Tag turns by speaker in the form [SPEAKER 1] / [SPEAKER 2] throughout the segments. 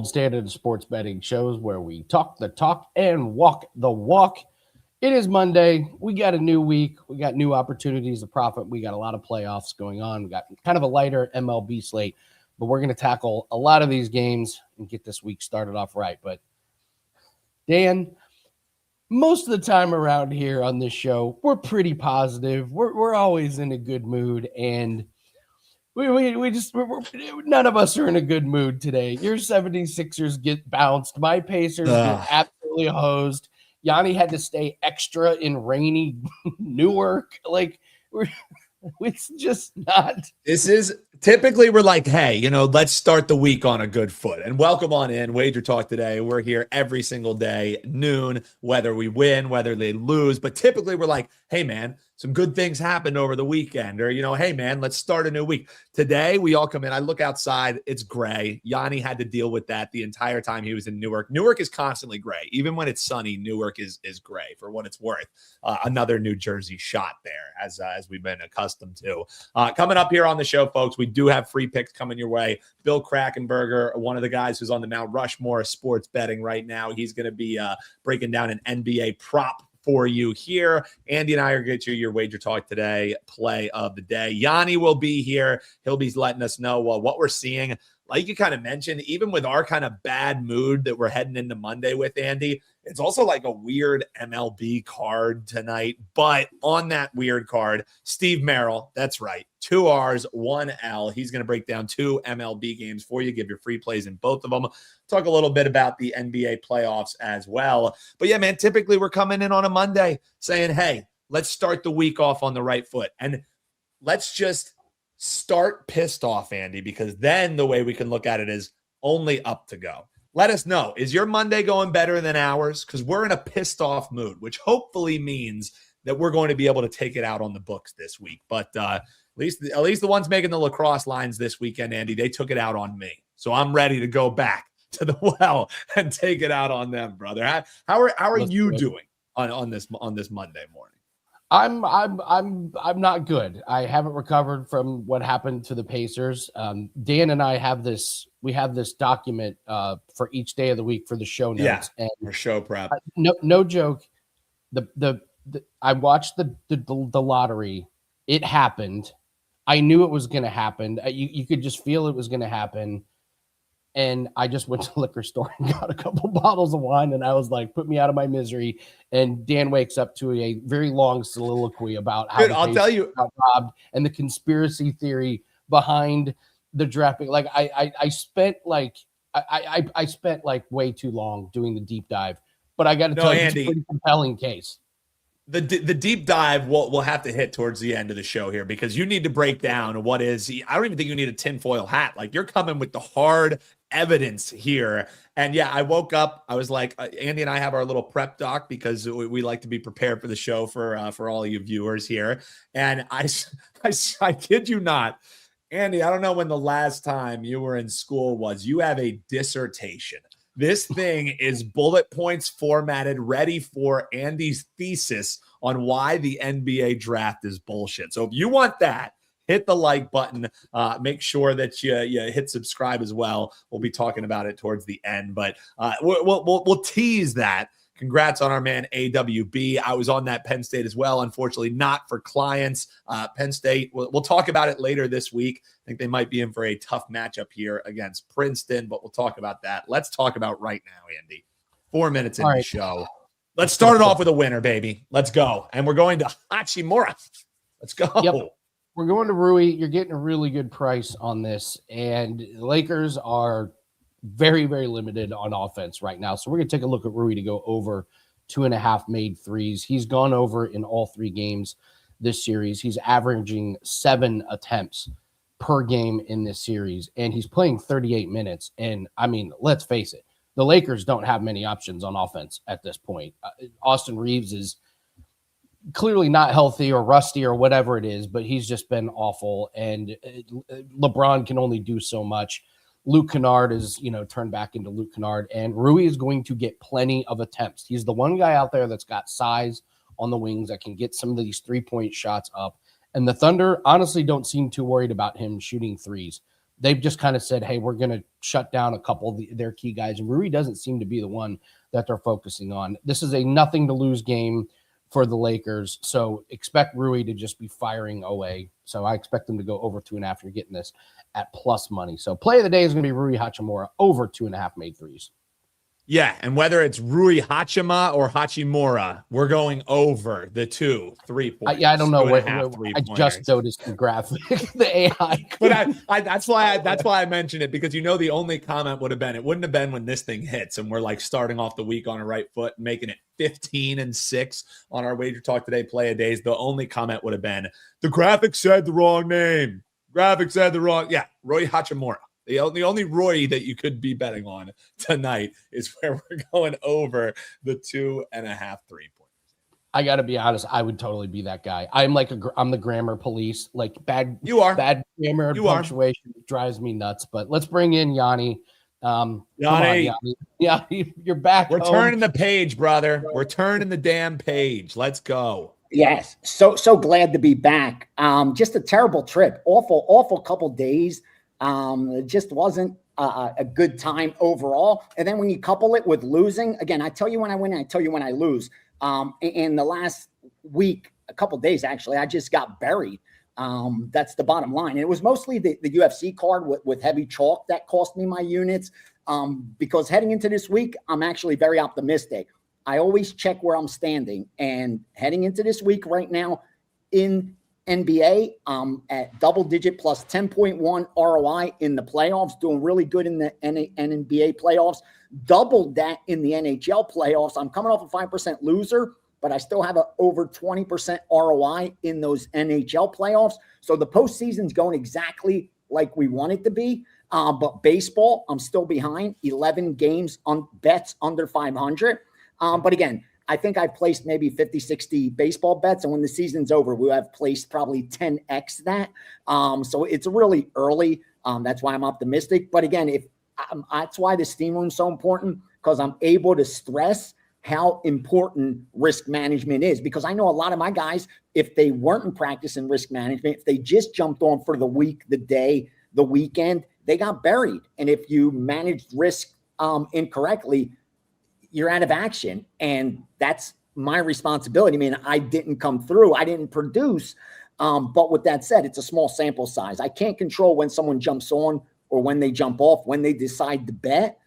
[SPEAKER 1] Standard of sports betting shows where we talk the talk and walk the walk. It is Monday. We got a new week. We got new opportunities to profit. We got a lot of playoffs going on. We got kind of a lighter MLB slate, but we're going to tackle a lot of these games and get this week started off right. But Dan, most of the time around here on this show, we're pretty positive. We're always in a good mood, and we just none of us are in a good mood today. Your 76ers get bounced. My Pacers get absolutely hosed. Gianni had to stay extra in rainy Newark. It's just not.
[SPEAKER 2] This is typically we're like, hey, let's start the week on a good foot. And welcome on in WagerTalk Today. We're here every single day, noon, whether we win, whether they lose. But typically we're like, hey, man, some good things happened over the weekend. Or, hey, man, let's start a new week. Today, we all come in. I look outside. It's gray. Gianni had to deal with that the entire time he was in Newark. Newark is constantly gray. Even when it's sunny, Newark is gray for what it's worth. Another New Jersey shot there, as we've been accustomed to. Coming up here on the show, folks, we do have free picks coming your way. Bill Krackman, one of the guys who's on the Mount Rushmore of sports betting right now. He's going to be breaking down an NBA prop for you here. Andy and I are going to get you your WagerTalk Today play of the day. Gianni will be here. He'll be letting us know what we're seeing. Like you kind of mentioned, even with our kind of bad mood that we're heading into Monday with, Andy, it's also like a weird MLB card tonight. But on that weird card, Steve Merril, that's right, 2 R's, 1 L. He's going to break down 2 MLB games for you, give your free plays in both of them. Talk a little bit about the NBA playoffs as well. But yeah, man, typically we're coming in on a Monday saying, hey, let's start the week off on the right foot. And let's just start pissed off, Andy, because then the way we can look at it is only up to go. Let us know. Is your Monday going better than ours? Because we're in a pissed off mood, which hopefully means that we're going to be able to take it out on the books this week. But at least the ones making the lacrosse lines this weekend, Andy, they took it out on me. So I'm ready to go back to the well and take it out on them, brother. How are you doing on this Monday morning?
[SPEAKER 1] I'm not good. I haven't recovered from what happened to the Pacers. Dan and I have this document for each day of the week for the show notes
[SPEAKER 2] and for show prep.
[SPEAKER 1] No joke. I watched the lottery. It happened. I knew it was going to happen. You could just feel it was going to happen. And I just went to the liquor store and got a couple bottles of wine, and I was like, put me out of my misery. And Dan wakes up to a very long soliloquy about how
[SPEAKER 2] I'll tell you
[SPEAKER 1] got robbed and the conspiracy theory behind the drafting. Like I spent way too long doing the deep dive, but I got to tell you, Andy, it's a pretty compelling case.
[SPEAKER 2] The deep dive we'll have to hit towards the end of the show here, because you need to break down what is. I don't even think you need a tinfoil hat. Like, you're coming with the hard evidence here. And yeah, I woke up. I was like, Andy and I have our little prep doc because we like to be prepared for the show for all you viewers here. And I kid you not, Andy, I don't know when the last time you were in school was. You have a dissertation. This thing is bullet points formatted, ready for Andy's thesis on why the NBA draft is bullshit. So if you want that, hit the like button. Make sure that you hit subscribe as well. We'll be talking about it towards the end, but we'll tease that. Congrats on our man AWB. I was on that Penn State as well. Unfortunately, not for clients. Penn State, we'll talk about it later this week. I think they might be in for a tough matchup here against Princeton, but we'll talk about that. Let's talk about right now, Andy. 4 minutes in the show. Let's start it off with a winner, baby. Let's go. And we're going to Hachimura. Let's go.
[SPEAKER 1] Yep. We're going to Rui. You're getting a really good price on this. And the Lakers are very, very limited on offense right now. So we're going to take a look at Rui to go over 2.5 made threes. He's gone over in all 3 games this series. He's averaging 7 attempts per game in this series, and he's playing 38 minutes. And I mean, let's face it, the Lakers don't have many options on offense at this point. Austin Reeves is clearly not healthy or rusty or whatever it is, but he's just been awful. And LeBron can only do so much. Luke Kennard is, turned back into Luke Kennard, and Rui is going to get plenty of attempts. He's the one guy out there that's got size on the wings that can get some of these 3-point shots up. And the Thunder honestly don't seem too worried about him shooting threes. they've just kind of said, hey, we're going to shut down a couple of their key guys. And Rui doesn't seem to be the one that they're focusing on. This is a nothing to lose game for the Lakers. So expect Rui to just be firing away. So I expect them to go over 2.5. You're getting this at plus money. So play of the day is going to be Rui Hachimura over 2.5 made threes.
[SPEAKER 2] Yeah, and whether it's Rui Hachima or Hachimura, we're going over the 2 3-pointers.
[SPEAKER 1] I don't know what I just noticed the graphic, the AI.
[SPEAKER 2] But that's why I mentioned it, because the only comment would have been, it wouldn't have been when this thing hits and we're like starting off the week on a right foot, making it 15-6 on our Wager Talk Today play of days. The only comment would have been, the graphic said the wrong name. Graphic said the wrong. Yeah, Rui Hachimura. The only Roy that you could be betting on tonight is where we're going over the 2.5 3-pointers.
[SPEAKER 1] I got to be honest. I would totally be that guy. I'm the grammar police. Like bad grammar and punctuation drives me nuts. But let's bring in Gianni.
[SPEAKER 2] Gianni,
[SPEAKER 1] you're back.
[SPEAKER 2] We're turning the page, brother. We're turning the damn page. Let's go.
[SPEAKER 3] Yes, so glad to be back. Just a terrible trip. Awful couple days. It just wasn't a good time overall. And then when you couple it with losing, again, I tell you when I win, I tell you when I lose. In the last week, a couple days, actually, I just got buried. That's the bottom line. And it was mostly the UFC card with heavy chalk that cost me my units. Because heading into this week, I'm actually very optimistic. I always check where I'm standing. And heading into this week right now in NBA, at double-digit plus 10.1 ROI in the playoffs, doing really good in the NBA playoffs, doubled that in the NHL playoffs. I'm coming off a 5% loser, but I still have a over 20% ROI in those NHL playoffs. So the postseason's going exactly like we want it to be. But baseball, I'm still behind 11 games on bets under 500. But again, I think I've placed maybe 50, 60 baseball bets. And when the season's over, we'll have placed probably 10x that. So it's really early. That's why I'm optimistic. But again, that's why the Steam Room's so important, because I'm able to stress how important risk management is. Because I know a lot of my guys, if they weren't practicing risk management, if they just jumped on for the week, the day, the weekend, they got buried. And if you managed risk incorrectly, you're out of action. And that's my responsibility. I mean, I didn't come through. I didn't produce. But with that said, it's a small sample size. I can't control when someone jumps on or when they jump off, when they decide to bet.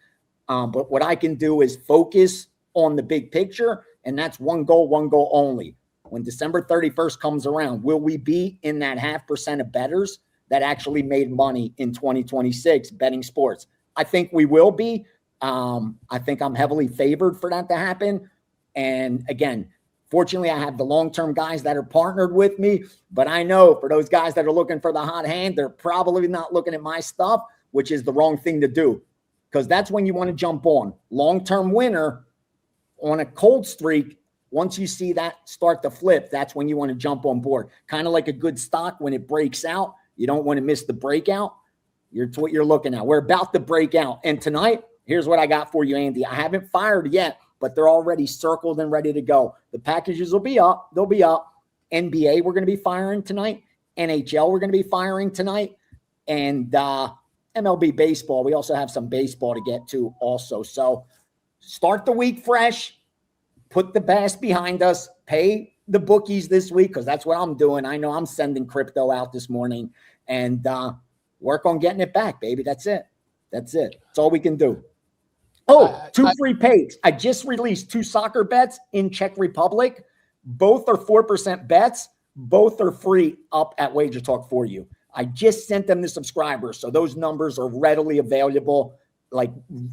[SPEAKER 3] But what I can do is focus on the big picture. And that's one goal only. When December 31st comes around, will we be in that 0.5% of bettors that actually made money in 2026 betting sports? I think we will be. I think I'm heavily favored for that to happen. And again, fortunately, I have the long-term guys that are partnered with me. But I know for those guys that are looking for the hot hand, they're probably not looking at my stuff, which is the wrong thing to do. Because that's when you want to jump on. Long-term winner on a cold streak, once you see that start to flip, that's when you want to jump on board. Kind of like a good stock when it breaks out. You don't want to miss the breakout. It's what you're looking at. We're about to break out. And tonight, here's what I got for you, Andy. I haven't fired yet, but they're already circled and ready to go. The packages will be up. They'll be up. NBA, we're going to be firing tonight. NHL, we're going to be firing tonight. And MLB baseball, we also have some baseball to get to also. So start the week fresh. Put the past behind us. Pay the bookies this week, because that's what I'm doing. I know I'm sending crypto out this morning. And work on getting it back, baby. That's it. That's all we can do. Oh, two free pays. I just released 2 soccer bets in Czech Republic. Both are 4% bets. Both are free up at WagerTalk for you. I just sent them to subscribers, so those numbers are readily available. Like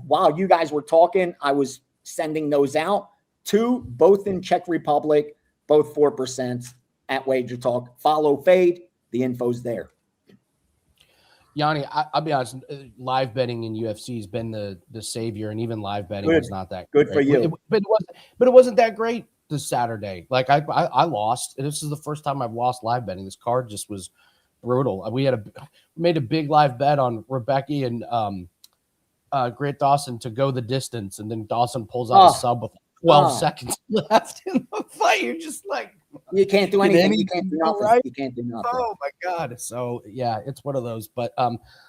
[SPEAKER 3] while you guys were talking, I was sending those out. 2, both in Czech Republic, both 4% at WagerTalk. Follow, fade. The info's there.
[SPEAKER 1] Gianni, I'll be honest, live betting in UFC has been the savior, and even live betting was not that
[SPEAKER 3] good for you.
[SPEAKER 1] But it wasn't that great this Saturday. Like I lost. This is the first time I've lost live betting. This card just was brutal. We made a big live bet on Rebecca and Grant Dawson to go the distance, and then Dawson pulls out a sub with 12 seconds left in the fight. You're just like,
[SPEAKER 3] You can't do anything. You can't do
[SPEAKER 1] anything,
[SPEAKER 3] nothing.
[SPEAKER 1] right?
[SPEAKER 3] You can't do nothing.
[SPEAKER 1] Oh my God. So yeah, it's one of those. But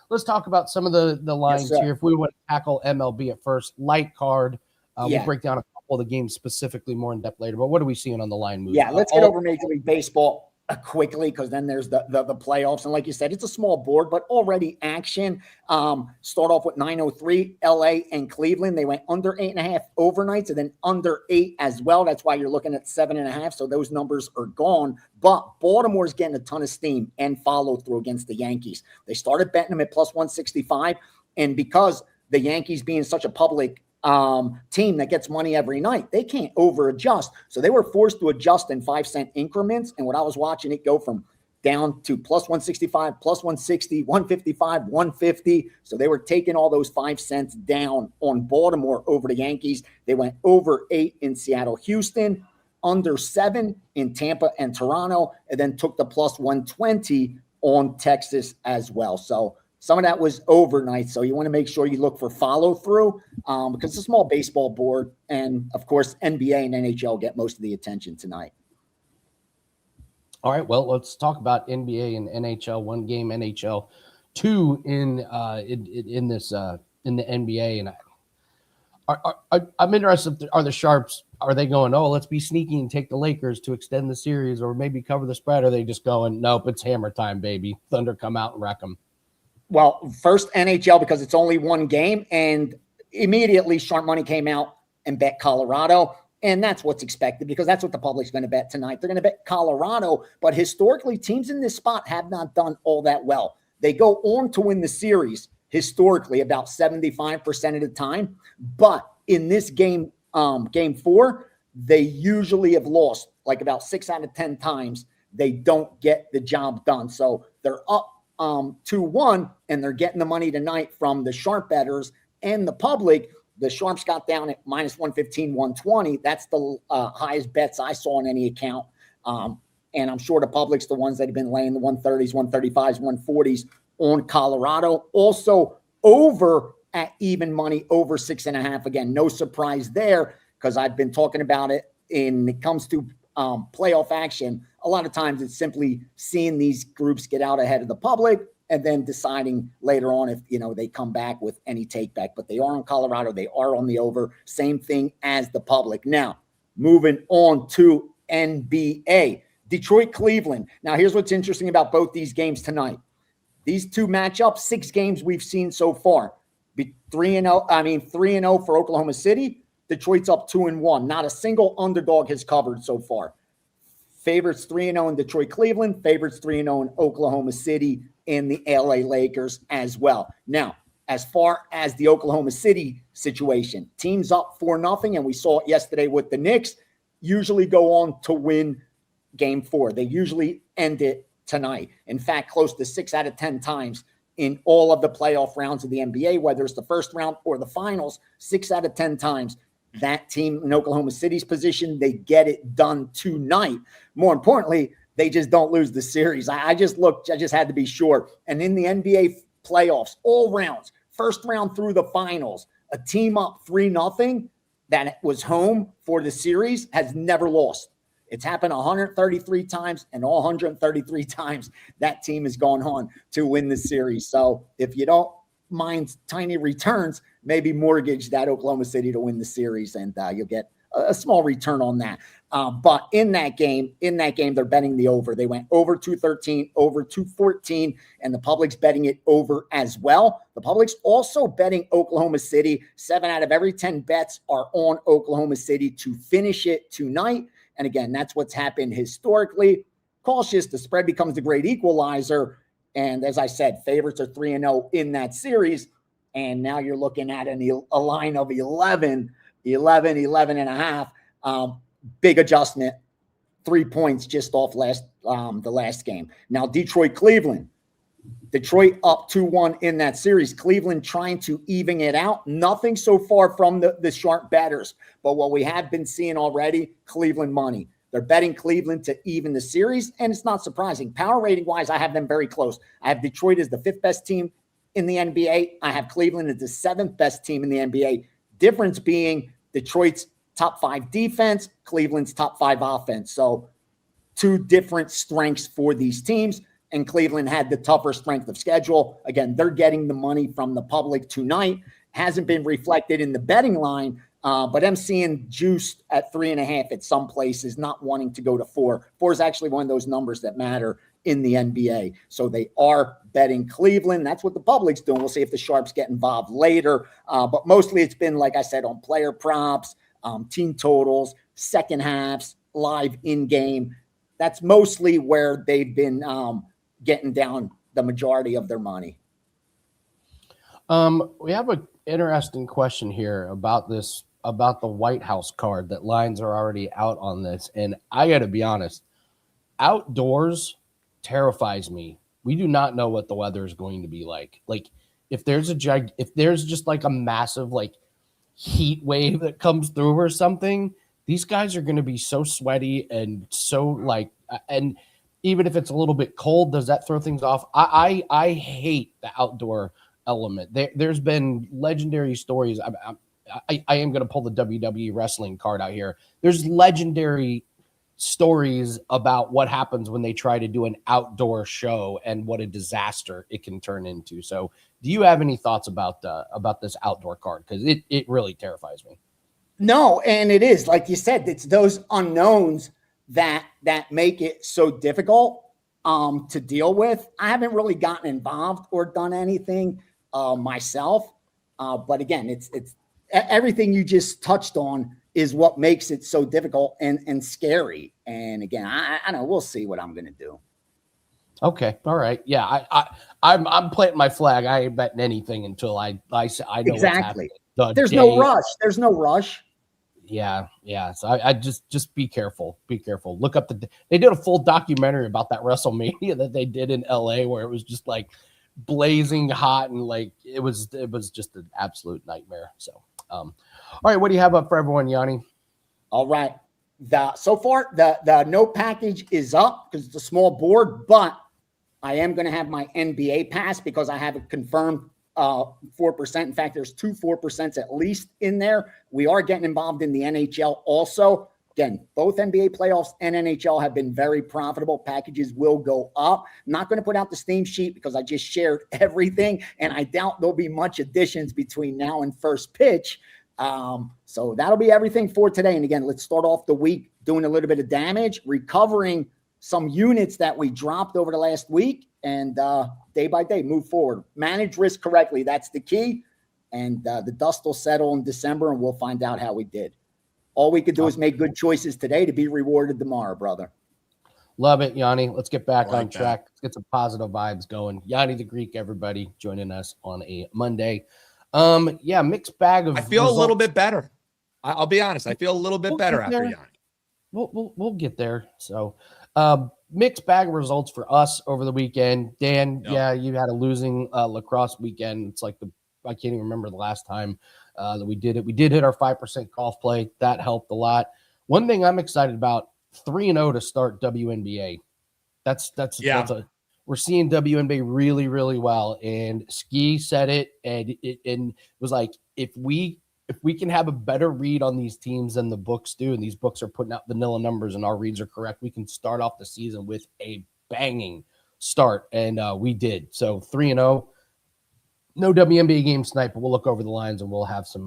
[SPEAKER 1] let's talk about some of the lines
[SPEAKER 3] sir.
[SPEAKER 1] here. If we want to tackle MLB at first, light card.
[SPEAKER 3] Yeah.
[SPEAKER 1] We'll break down a couple of the games specifically more in depth later. But what are we seeing on the line move?
[SPEAKER 3] Yeah, let's get over Major League Baseball quickly, because then there's the playoffs. And like you said, it's a small board, but already action. Start off with 9:03, LA and Cleveland. They went under 8.5 overnights and then under 8 as well. That's why you're looking at 7.5. So those numbers are gone. But Baltimore's getting a ton of steam and follow through against the Yankees. They started betting them at plus 165. And because the Yankees being such a public team that gets money every night, they can't over adjust. So they were forced to adjust in 5-cent increments. And when I was watching it go from down to plus 165, plus 160, 155, 150. So they were taking all those 5 cents down on Baltimore over the Yankees. They went over 8 in Seattle, Houston, under 7 in Tampa and Toronto, and then took the plus 120 on Texas as well. So some of that was overnight, so you want to make sure you look for follow-through because it's a small baseball board. And, of course, NBA and NHL get most of the attention tonight.
[SPEAKER 1] All right, well, let's talk about NBA and NHL. One game NHL, 2 in the NBA. And I'm interested, are the Sharps, are they going, oh, let's be sneaky and take the Lakers to extend the series or maybe cover the spread? Or are they just going, nope, it's hammer time, baby. Thunder come out and wreck them?
[SPEAKER 3] Well, first NHL, because it's only one game, and immediately Sharp Money came out and bet Colorado, and that's what's expected because that's what the public's going to bet tonight. They're going to bet Colorado, but historically, teams in this spot have not done all that well. They go on to win the series historically about 75% of the time, but in this game, game 4, they usually have lost like about 6 out of 10 times. They don't get the job done, so they're up 2-1, and they're getting the money tonight from the sharp bettors and the public. The Sharps got down at minus 115, 120. That's the highest bets I saw on any account. And I'm sure the public's the ones that have been laying the 130s, 135s, 140s on Colorado. Also over at even money, over 6.5. Again, no surprise there because I've been talking about it. And it comes to playoff action, a lot of times it's simply seeing these groups get out ahead of the public and then deciding later on if, they come back with any take back. But they are on Colorado. They are on the over. Same thing as the public. Now, moving on to NBA. Detroit, Cleveland. Now, here's what's interesting about both these games tonight. These two matchups, 6 games we've seen so far. 3-0 for Oklahoma City. Detroit's up 2-1. Not a single underdog has covered so far. Favorites 3-0 in Detroit, Cleveland. Favorites 3-0 in Oklahoma City and the LA Lakers as well. Now, as far as the Oklahoma City situation, teams up 4-0, and we saw it yesterday with the Knicks, usually go on to win game 4. They usually end it tonight. In fact, close to 6 out of 10 times in all of the playoff rounds of the NBA, whether it's the first round or the finals, 6 out of 10 times. That team in Oklahoma City's position, they get it done tonight. More importantly, they just don't lose the series. I just had to be sure. And in the NBA playoffs, all rounds, first round through the finals, a team up 3-0 that was home for the series has never lost. It's happened 133 times, and all 133 times that team has gone on to win the series. So if you don't mind tiny returns, maybe mortgage that Oklahoma City to win the series, and you'll get a small return on that. But in that game, they're betting the over. They went over 213, over 214, and the public's betting it over as well. The public's also betting Oklahoma City. 7 out of every 10 bets are on Oklahoma City to finish it tonight. And again, that's what's happened historically. Cautious, the spread becomes the great equalizer. And as I said, favorites are 3-0 in that series. And now you're looking at a line of 11 and a half. Big adjustment, 3 points just off the last game. Now, Detroit, Cleveland. Detroit up 2-1 in that series. Cleveland trying to even it out. Nothing so far from the sharp bettors. But what we have been seeing already, Cleveland money. They're betting Cleveland to even the series, and it's not surprising. Power rating-wise, I have them very close. I have Detroit as the 5th best team in the NBA. I have Cleveland as the 7th best team in the NBA. Difference being Detroit's top 5 defense, Cleveland's top 5 offense. So two different strengths for these teams. And Cleveland had the tougher strength of schedule. Again, they're getting the money from the public tonight. Hasn't been reflected in the betting line, but I'm seeing juiced at 3.5 at some places, not wanting to go to 4. 4 is actually one of those numbers that matter in the NBA. So they are betting Cleveland. That's what the public's doing. We'll see if the Sharps get involved later. But mostly it's been, like I said, on player props, team totals, second halves, live in-game. That's mostly where they've been getting down the majority of their money.
[SPEAKER 1] We have an interesting question here about the White House card, that lines are already out on this. And I got to be honest, outdoors terrifies me. We do not know what the weather is going to be like. Like if there's just like a massive like heat wave that comes through or something, these guys are going to be so sweaty and so like, and even if it's a little bit cold, does that throw things off? I hate the outdoor element. There's been legendary stories. I am going to pull the WWE wrestling card out here. There's legendary stories about what happens when they try to do an outdoor show and what a disaster it can turn into. So do you have any thoughts about this outdoor card? Because it really terrifies me.
[SPEAKER 3] No, and it is, like you said, it's those unknowns that make it so difficult to deal with. I haven't really gotten involved or done anything myself. But again, it's everything you just touched on is what makes it so difficult and scary. And again, I don't know, we'll see what I'm going to do.
[SPEAKER 1] Okay. All right. Yeah. I'm planting my flag. I ain't betting anything until I know
[SPEAKER 3] exactly.
[SPEAKER 1] What's happening.
[SPEAKER 3] There's no rush. There's no rush.
[SPEAKER 1] Yeah. Yeah. So I just be careful. Be careful. Look up they did a full documentary about that WrestleMania that they did in LA, where it was just like blazing hot and like it was just an absolute nightmare. So all right, what do you have up for everyone, Gianni?
[SPEAKER 3] All right. So far the note package is up because it's a small board, but I am going to have my NBA pass because I have it confirmed 4%. In fact, there's 2 4% at least in there. We are getting involved in the NHL also. Again, both NBA playoffs and NHL have been very profitable. Packages will go up. I'm not going to put out the Steam sheet because I just shared everything, and I doubt there'll be much additions between now and first pitch. So that'll be everything for today. And again, let's start off the week doing a little bit of damage, recovering some units that we dropped over the last week, and day by day move forward. Manage risk correctly. That's the key. And the dust will settle in December, and we'll find out how we did. All we could do is make good choices today to be rewarded tomorrow, brother.
[SPEAKER 1] Love it, Gianni. Let's get back on track. Let's get some positive vibes going. Gianni the Greek, everybody joining us on a Monday. Yeah, mixed bag of.
[SPEAKER 2] I feel
[SPEAKER 1] results.
[SPEAKER 2] A little bit better. I'll be honest. I feel a little bit better after Gianni.
[SPEAKER 1] We'll get there. So, mixed bag of results for us over the weekend. Dan, yeah, you had a losing lacrosse weekend. It's like I can't even remember the last time that we did it. We did hit our 5% golf play. That helped a lot. One thing I'm excited about, 3-0 to start WNBA. We're seeing WNBA really, really well. And Ski said it, and it was like, if we can have a better read on these teams than the books do, and these books are putting out vanilla numbers and our reads are correct, we can start off the season with a banging start. And we did. So 3-0. No WNBA games tonight, but we'll look over the lines and we'll have some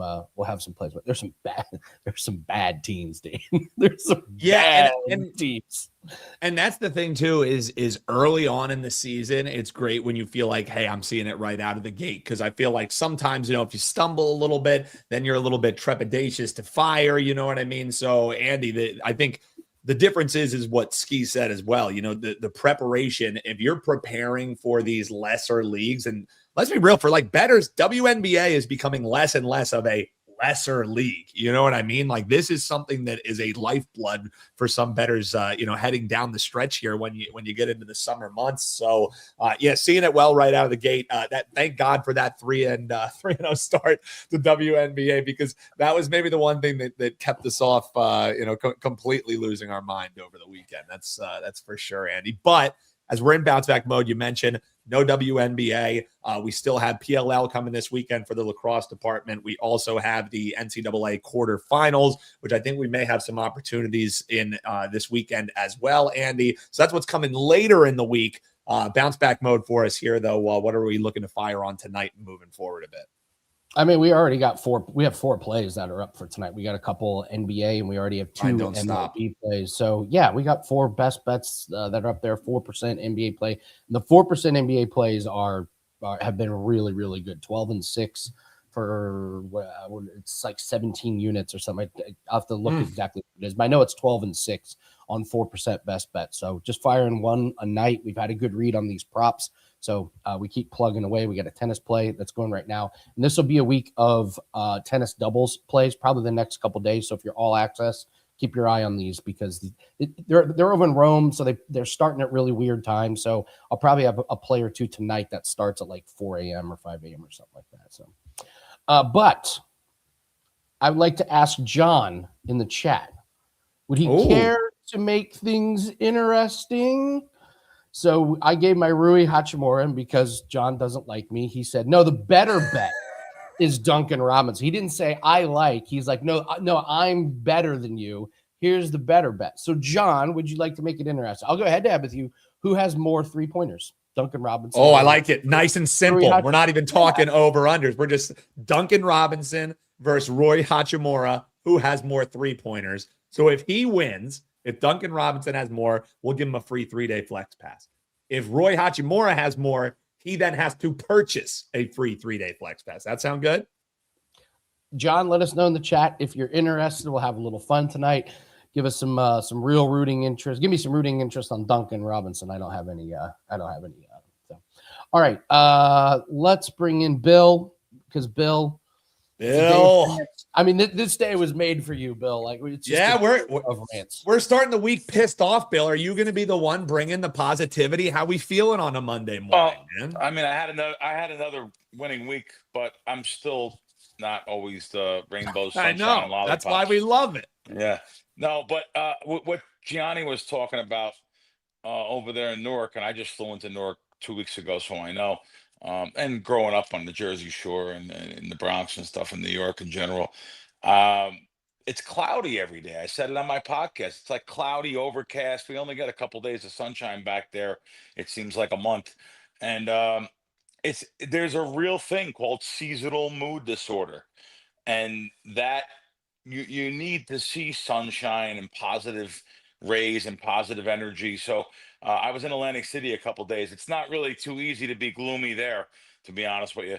[SPEAKER 1] plays. But there's some bad teams, Dan. There's some bad teams.
[SPEAKER 2] And that's the thing too, is early on in the season, it's great when you feel like, hey, I'm seeing it right out of the gate. Cause I feel like sometimes, if you stumble a little bit, then you're a little bit trepidatious to fire, you know what I mean? So Andy, I think the difference is what Ski said as well. The preparation, if you're preparing for these lesser leagues, and let's be real, for like bettors, WNBA is becoming less and less of a lesser league. You know what I mean? Like this is something that is a lifeblood for some bettors, heading down the stretch here when you get into the summer months. So seeing it well right out of the gate. Thank God for that 3-0 start to WNBA, because that was maybe the one thing that kept us off, completely losing our mind over the weekend. That's for sure, Andy. But as we're in bounce back mode, you mentioned no WNBA. We still have PLL coming this weekend for the lacrosse department. We also have the NCAA quarterfinals, which I think we may have some opportunities in this weekend as well, Andy. So that's what's coming later in the week. Bounce back mode for us here, though. What are we looking to fire on tonight and moving forward a bit?
[SPEAKER 1] I mean, we already got we have 4 plays that are up for tonight. We got a couple NBA and we already have 2 MLB plays. So yeah, we got 4 best bets that are up there, 4% NBA play. And the 4% NBA plays have been really, really good. 12-6 for it's like 17 units or something. I'll have to look exactly what it is, but I know it's 12-6 on 4% best bet. So just firing one a night. We've had a good read on these props. So we keep plugging away. We got a tennis play that's going right now. And this will be a week of tennis doubles plays, probably the next couple of days. So if you're all access, keep your eye on these because they're over in Rome. So they're starting at really weird times. So I'll probably have a play or two tonight that starts at like 4 a.m. or 5 a.m. or something like that. So, but I would like to ask John in the chat, would he care to make things interesting? So I gave my Rui Hachimura, and because John doesn't like me, he said, no, the better bet is Duncan Robinson. He didn't say I like. He's like, no, I'm better than you. Here's the better bet. So, John, would you like to make it interesting? I'll go head to head with you. Who has more 3-pointers? Duncan Robinson.
[SPEAKER 2] Oh, I like it. Nice and simple. We're not even talking over-unders. We're just Duncan Robinson versus Roy Hachimura. Who has more 3-pointers? So if he wins, if Duncan Robinson has more, we'll give him a free 3-day flex pass. If Roy Hachimura has more, he then has to purchase a free 3-day flex pass. That sound good?
[SPEAKER 1] John, let us know in the chat if you're interested. We'll have a little fun tonight. Give us some real rooting interest. Give me some rooting interest on Duncan Robinson. I don't have any. So, all right. Let's bring in Bill because Bill. I mean, this day was made for you, Bill. Like, it's just
[SPEAKER 2] we're starting the week pissed off, Bill. Are you going to be the one bringing the positivity? How we feeling on a Monday morning, man?
[SPEAKER 4] I mean, I had another winning week, but I'm still not always the rainbow sunshine.
[SPEAKER 2] I know.
[SPEAKER 4] Lollipops.
[SPEAKER 2] That's why we love it.
[SPEAKER 4] Yeah. No, but what Gianni was talking about over there in Newark, and I just flew into Newark 2 weeks ago, so I know. And growing up on the Jersey Shore and in the Bronx and stuff in New York in general, it's cloudy every day. I said it on my podcast. It's like cloudy, overcast. We only got a couple days of sunshine back there. It seems like a month. And there's a real thing called seasonal mood disorder. And that you need to see sunshine and positive rays and positive energy. So I was in Atlantic City a couple days. It's not really too easy to be gloomy there, to be honest with you.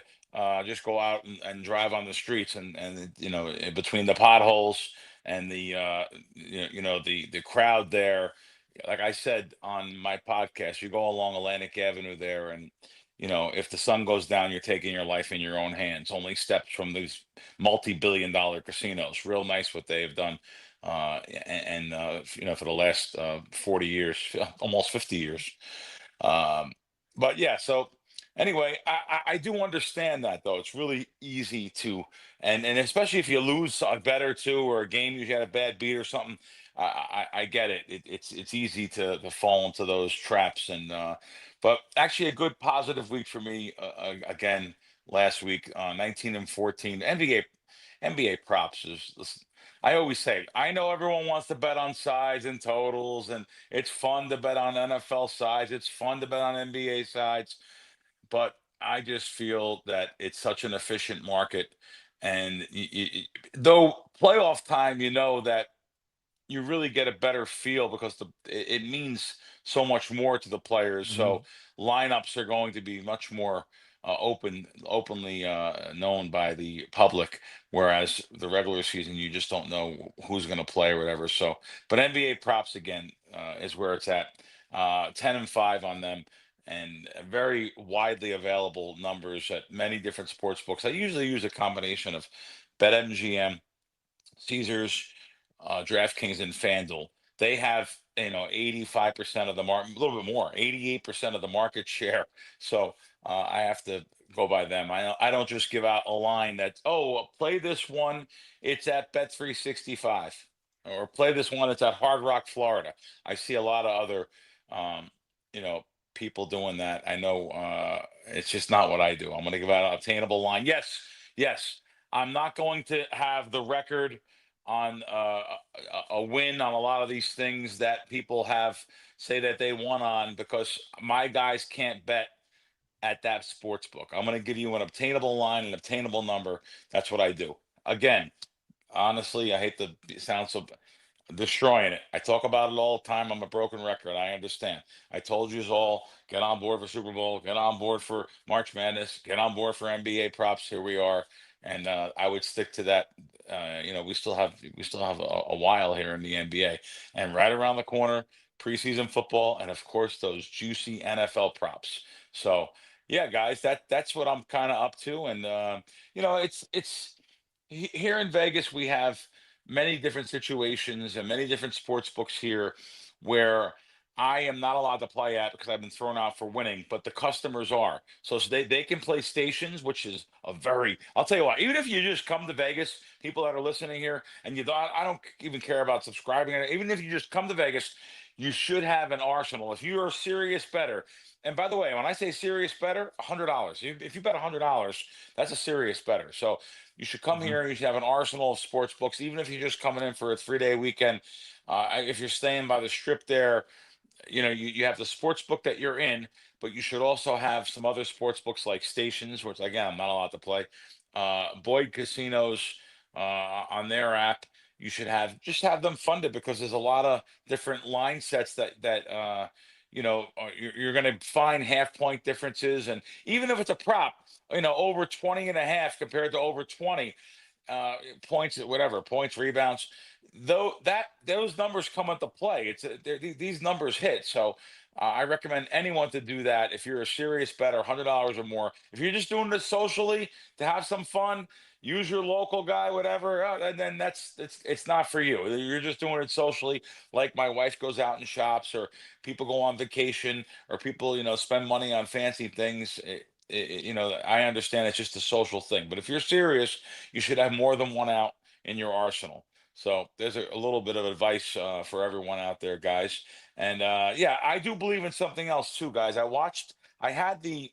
[SPEAKER 4] Just go out and drive on the streets and between the potholes and the the crowd there. Like I said on my podcast, you go along Atlantic Avenue there, and if the sun goes down, you're taking your life in your own hands. Only steps from these multi-billion-dollar casinos. Real nice what they have done. For the last 40 years, almost 50 years. But yeah, so anyway, I do understand that, though. It's really easy to, and especially if you lose a bet or two or a game you had a bad beat or something, I get it. It's easy to fall into those traps. But actually a good positive week for me, again, last week, 19-14. NBA props is, I always say, I know everyone wants to bet on sides and totals, and it's fun to bet on NFL sides. It's fun to bet on NBA sides, but I just feel that it's such an efficient market. And though playoff time, that you really get a better feel because it means so much more to the players. So lineups are going to be much more openly known by the public, whereas the regular season you just don't know who's going to play or whatever. So, but NBA props again is where it's at. 10-5 on them, and very widely available numbers at many different sports books. I usually use a combination of BetMGM, Caesars, DraftKings, and FanDuel. They have 85% of the market, a little bit more, 88% of the market share. So I have to go by them. I don't just give out a line that, play this one, it's at Bet365, or play this one, it's at Hard Rock, Florida. I see a lot of other people doing that. I know it's just not what I do. I'm going to give out an obtainable line. Yes, yes. I'm not going to have the record on a win on a lot of these things that people have say that they won on, because my guys can't bet at that sports book. I'm going to give you an obtainable line, an obtainable number. That's what I do. Again, honestly, I hate to sound so destroying it. I talk about it all the time. I'm a broken record. I understand. I told you all, get on board for Super Bowl, get on board for March Madness, get on board for NBA props. Here we are, and I would stick to that. We still have a while here in the NBA, and right around the corner, preseason football, and of course those juicy NFL props. So yeah, guys, that's what I'm kind of up to, and it's here in Vegas, we have many different situations and many different sports books here where I am not allowed to play at because I've been thrown out for winning, but the customers are. So they can play stations, which is I'll tell you what, even if you just come to Vegas, people that are listening here, and I don't even care about subscribing, even if you just come to Vegas, you should have an arsenal. If you're a serious bettor, and by the way, when I say serious bettor, $100. If you bet $100, that's a serious bettor. So you should come here and you should have an arsenal of sports books, even if you're just coming in for a 3-day weekend. If you're staying by the strip there, you have the sports book that you're in, but you should also have some other sports books like stations, which again, I'm not allowed to play. Boyd Casinos on their app. You should have them funded, because there's a lot of different line sets that you're going to find half point differences, and even if it's a prop, over 20 and a half compared to over 20 points, whatever points, rebounds, though those numbers come into play. These numbers hit. So I recommend anyone to do that if you're a serious bettor, $100 or more. If you're just doing this socially to have some fun, use your local guy, whatever, and then it's not for you. You're just doing it socially, like my wife goes out and shops, or people go on vacation, or people spend money on fancy things. I understand it's just a social thing, but if you're serious, you should have more than one out in your arsenal. So there's a little bit of advice for everyone out there, guys. And yeah, I do believe in something else too, guys. I had the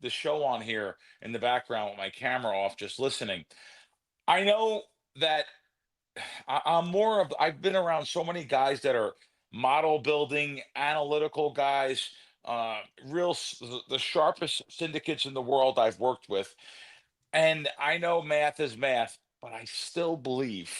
[SPEAKER 4] show on here in the background with my camera off, just listening. I know that I've been around so many guys that are model building, analytical guys, the sharpest syndicates in the world I've worked with. And I know math is math, but I still believe,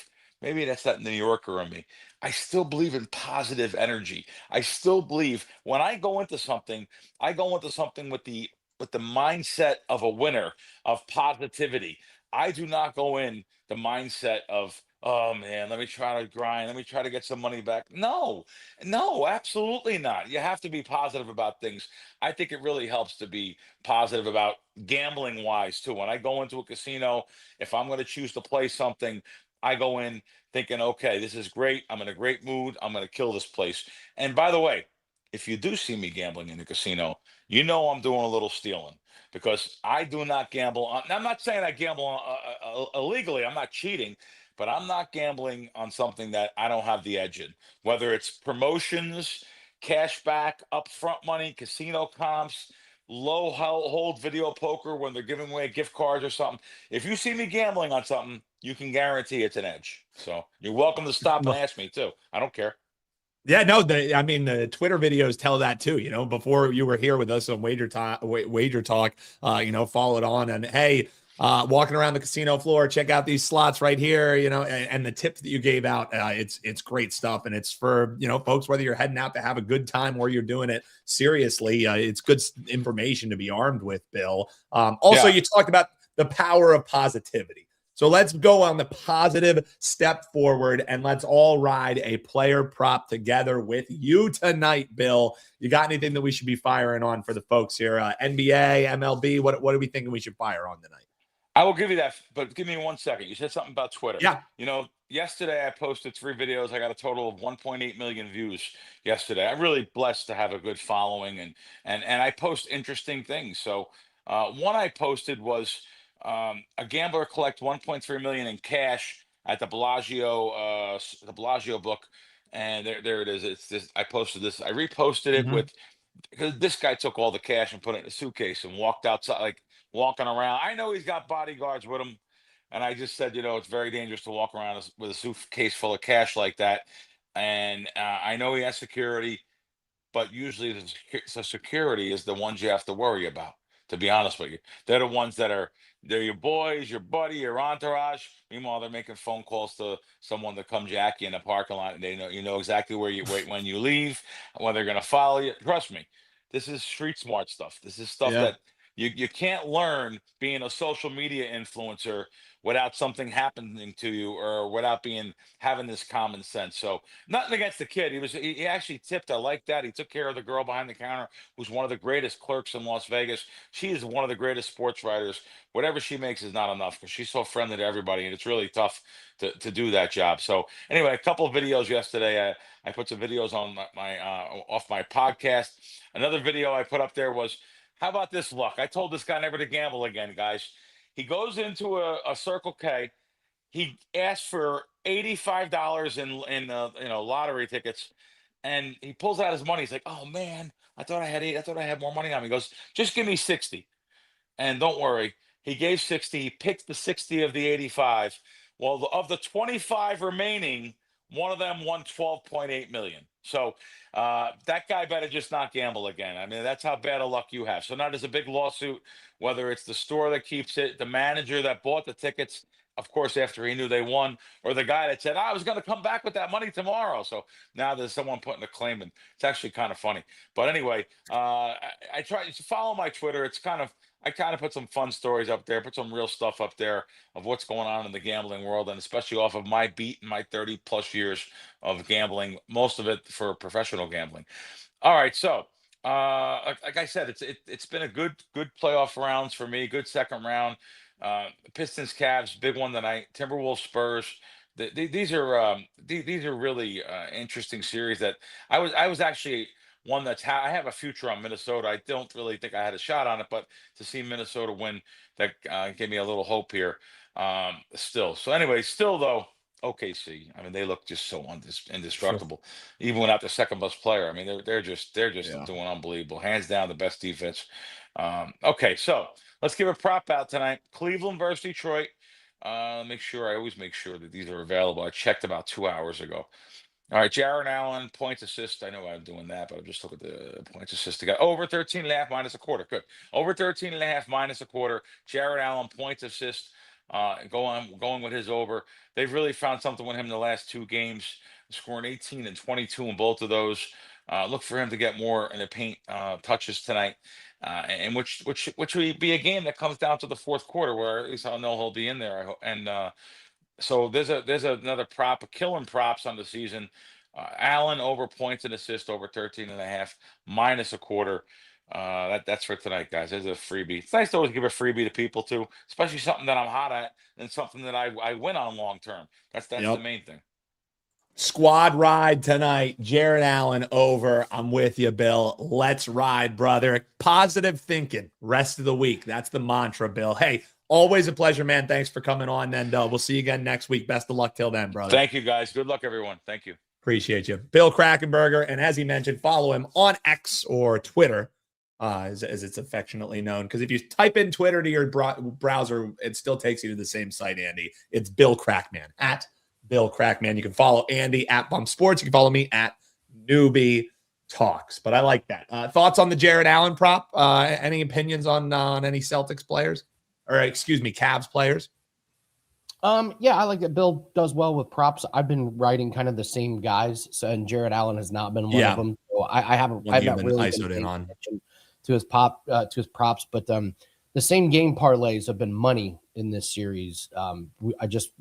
[SPEAKER 4] maybe that's that New Yorker in me. I still believe in positive energy. I still believe when I go into something with the mindset of a winner, of positivity. I do not go in the mindset of, oh man, let me try to grind, let me try to get some money back. No, no, absolutely not. You have to be positive about things. I think it really helps to be positive about gambling wise too. When I go into a casino, if I'm going to choose to play something, I go in thinking, okay, this is great. I'm in a great mood. I'm going to kill this place. And by the way, if you do see me gambling in the casino, I'm doing a little stealing, because I do not gamble on. I'm not saying I gamble illegally. I'm not cheating, but I'm not gambling on something that I don't have the edge in. Whether it's promotions, cash back, upfront money, casino comps, low hold video poker when they're giving away gift cards or something. If you see me gambling on something, you can guarantee it's an edge. So you're welcome to stop and ask me too. I don't care.
[SPEAKER 2] Yeah, no, the Twitter videos tell that too. Before you were here with us on Wager Talk, followed on, and hey, walking around the casino floor, check out these slots right here. And the tips that you gave out, it's great stuff, and it's for folks, whether you're heading out to have a good time or you're doing it seriously. It's good information to be armed with, Bill. Also, you talked about the power of positivity. So let's go on the positive step forward, and let's all ride a player prop together with you tonight, Bill. You got anything that we should be firing on for the folks here? NBA, MLB, what are we thinking we should fire on tonight?
[SPEAKER 4] I will give you that, but give me 1 second. You said something about Twitter.
[SPEAKER 2] Yeah.
[SPEAKER 4] Yesterday I posted 3 videos. I got a total of 1.8 million views yesterday. I'm really blessed to have a good following, and I post interesting things. So one I posted was a gambler collect 1.3 million in cash at the Bellagio book, and there it is. It's this. I posted this. I reposted it with because this guy took all the cash and put it in a suitcase and walked outside, like walking around. I know he's got bodyguards with him, and I just said, it's very dangerous to walk around with a suitcase full of cash like that. And I know he has security, but usually the security is the ones you have to worry about. To be honest with you, they're the ones they're your boys, your buddy, your entourage. Meanwhile, they're making phone calls to someone to come jack you in the parking lot, and they know exactly where you wait when you leave, when they're gonna follow you. Trust me, this is street smart stuff. This is stuff
[SPEAKER 2] Yeah.
[SPEAKER 4] that you can't learn being a social media influencer without something happening to you, or without having this common sense. So nothing against the kid. He actually tipped. I like that. He took care of the girl behind the counter, who's one of the greatest clerks in Las Vegas. She is one of the greatest sports writers. Whatever she makes is not enough, because she's so friendly to everybody, and it's really tough to do that job. So anyway, a couple of videos yesterday. I put some videos on my off my podcast. Another video I put up there was, how about this luck? I told this guy never to gamble again, guys. He goes into a Circle K. He asked for $85 in lottery tickets, and he pulls out his money. He's like, "Oh man, I thought I had eight. I thought I had more money on me." He goes, "Just give me 60." And don't worry, he gave 60. He picked the 60 of the 85. Well, of the 25 remaining, one of them won 12.8 million. So that guy better just not gamble again. I mean, that's how bad of luck you have. So now there's a big lawsuit, whether it's the store that keeps it, the manager that bought the tickets, of course, after he knew they won, or the guy that said, "I was going to come back with that money tomorrow." So now there's someone putting a claim in. It's actually kind of funny. But anyway, I try to follow my Twitter. I kind of put some fun stories up there, put some real stuff up there of what's going on in the gambling world, and especially off of my beat and my 30 plus years of gambling, most of it for professional gambling. All right, so like I said, it's been a good playoff rounds for me. Good second round. Pistons, Cavs, big one tonight. Timberwolves, Spurs. These are really interesting series that I was actually one I have a future on Minnesota. I don't really think I had a shot on it, but to see Minnesota win, that gave me a little hope here. Still, so anyway, still though, OKC. I mean, they look just so indestructible, even without the second best player. I mean, they're just
[SPEAKER 2] Yeah.
[SPEAKER 4] doing unbelievable. Hands down, the best defense. Okay, so let's give a prop out tonight. Cleveland versus Detroit. I always make sure that these are available. I checked about 2 hours ago. All right, Jared Allen, points assist. I know I'm doing that, but I'm just looking at the points assist. Got over 13.5 minus a quarter. Good. Over 13.5 minus a quarter. Jared Allen, points assist. Going with his over. They've really found something with him in the last two games, scoring 18 and 22 in both of those. Look for him to get more in the paint touches tonight, and which would be a game that comes down to the fourth quarter, where at least I'll know he'll be in there. I hope. And so there's another prop, killing props on the season. Allen over points and assists over 13.5 minus a quarter. That's for tonight, guys. There's a freebie. It's nice to always give a freebie to people too, especially something that I'm hot at and something that I win on long term. That's the main thing.
[SPEAKER 2] Squad ride tonight. Jared Allen over. I'm with you, Bill. Let's ride, brother. Positive thinking. Rest of the week. That's the mantra, Bill. Hey, always a pleasure, man. Thanks for coming on, and we'll see you again next week. Best of luck till then, brother.
[SPEAKER 4] Thank you, guys. Good luck, everyone. Thank you.
[SPEAKER 2] Appreciate you. Bill Krackenberger, and as he mentioned, follow him on X or Twitter, as it's affectionately known. Because if you type in Twitter to your browser, it still takes you to the same site, Andy. It's Bill Krackman, at Bill Krackman. You can follow Andy at Bump Sports. You can follow me at Newbie Talks. But I like that. Thoughts on the Jared Allen prop? Any opinions on any Celtics players? Or excuse me, Cavs players?
[SPEAKER 1] Yeah, I like that Bill does well with props. I've been writing kind of the same guys, and Jared Allen has not been one of them. So I haven't really
[SPEAKER 2] ISO'd in on
[SPEAKER 1] to his props, but the same game parlays have been money in this series. I just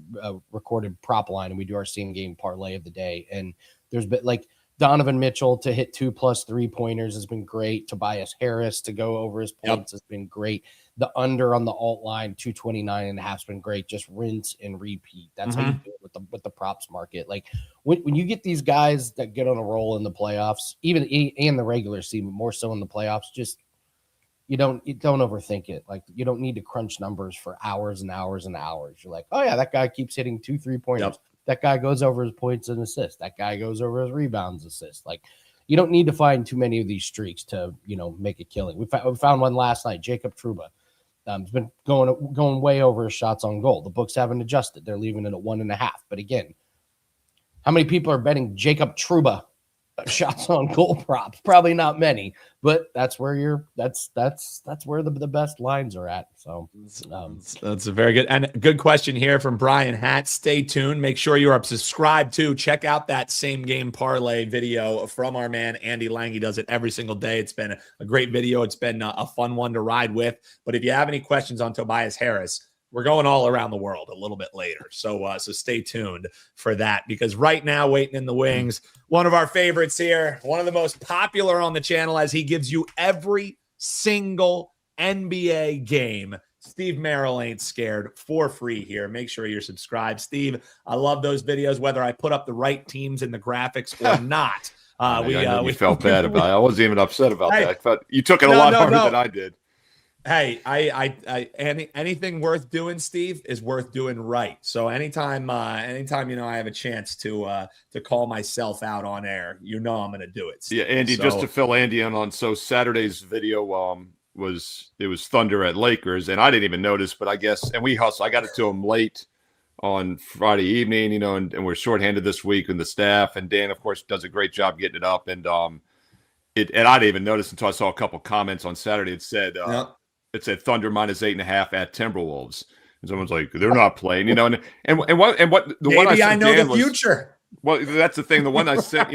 [SPEAKER 1] recorded prop line, and we do our same game parlay of the day, and there's been like Donovan Mitchell to hit 2+ 3-pointers has been great. Tobias Harris to go over his points has been great. The under on the alt line 229.5 has been great. Just rinse and repeat. That's how you do it with the props market. Like when you get these guys that get on a roll in the playoffs, even in the regular season, more so in the playoffs, just you don't overthink it. Like you don't need to crunch numbers for hours and hours and hours. You're like, oh yeah, that guy keeps hitting 2 3-pointers. That guy goes over his points and assists. That guy goes over his rebounds, assists. Like you don't need to find too many of these streaks to, make a killing. We found one last night, Jacob Trouba. It's been going way over his shots on goal. The books haven't adjusted. They're leaving it at 1.5. But again, how many people are betting Jacob Trouba shots on goal props? Probably not many, but that's where that's where the best lines are at. So
[SPEAKER 2] that's a very good question here from Brian Hatt. Stay tuned. Make sure you are subscribed to. Check out that same game parlay video from our man Andy Lang. He does it every single day. It's been a great video. It's been a fun one to ride with. But if you have any questions on Tobias Harris, we're going all around the world a little bit later. So stay tuned for that, because right now, waiting in the wings, one of our favorites here, one of the most popular on the channel, as he gives you every single NBA game. Steve Merril ain't scared, for free here. Make sure you're subscribed. Steve, I love those videos, whether I put up the right teams in the graphics or not.
[SPEAKER 5] We felt bad about it. I wasn't even upset about that. I thought you took it a lot harder than I did.
[SPEAKER 2] Hey, anything worth doing, Steve, is worth doing right. So anytime I have a chance to call myself out on air, I'm going to do it, Steve.
[SPEAKER 5] Yeah, Andy, just to fill Andy in on, so Saturday's video was Thunder at Lakers, and I didn't even notice, but I guess, and we hustled. I got it to him late on Friday evening, and we're shorthanded this week in the staff, and Dan, of course, does a great job getting it up, and I didn't even notice until I saw a couple comments on Saturday. It said. Yep. It said Thunder -8.5 at Timberwolves, and someone's like, "They're not playing," and what the
[SPEAKER 2] Maybe
[SPEAKER 5] one I
[SPEAKER 2] know
[SPEAKER 5] Dan
[SPEAKER 2] the future.
[SPEAKER 5] Well, that's the thing. The one I sent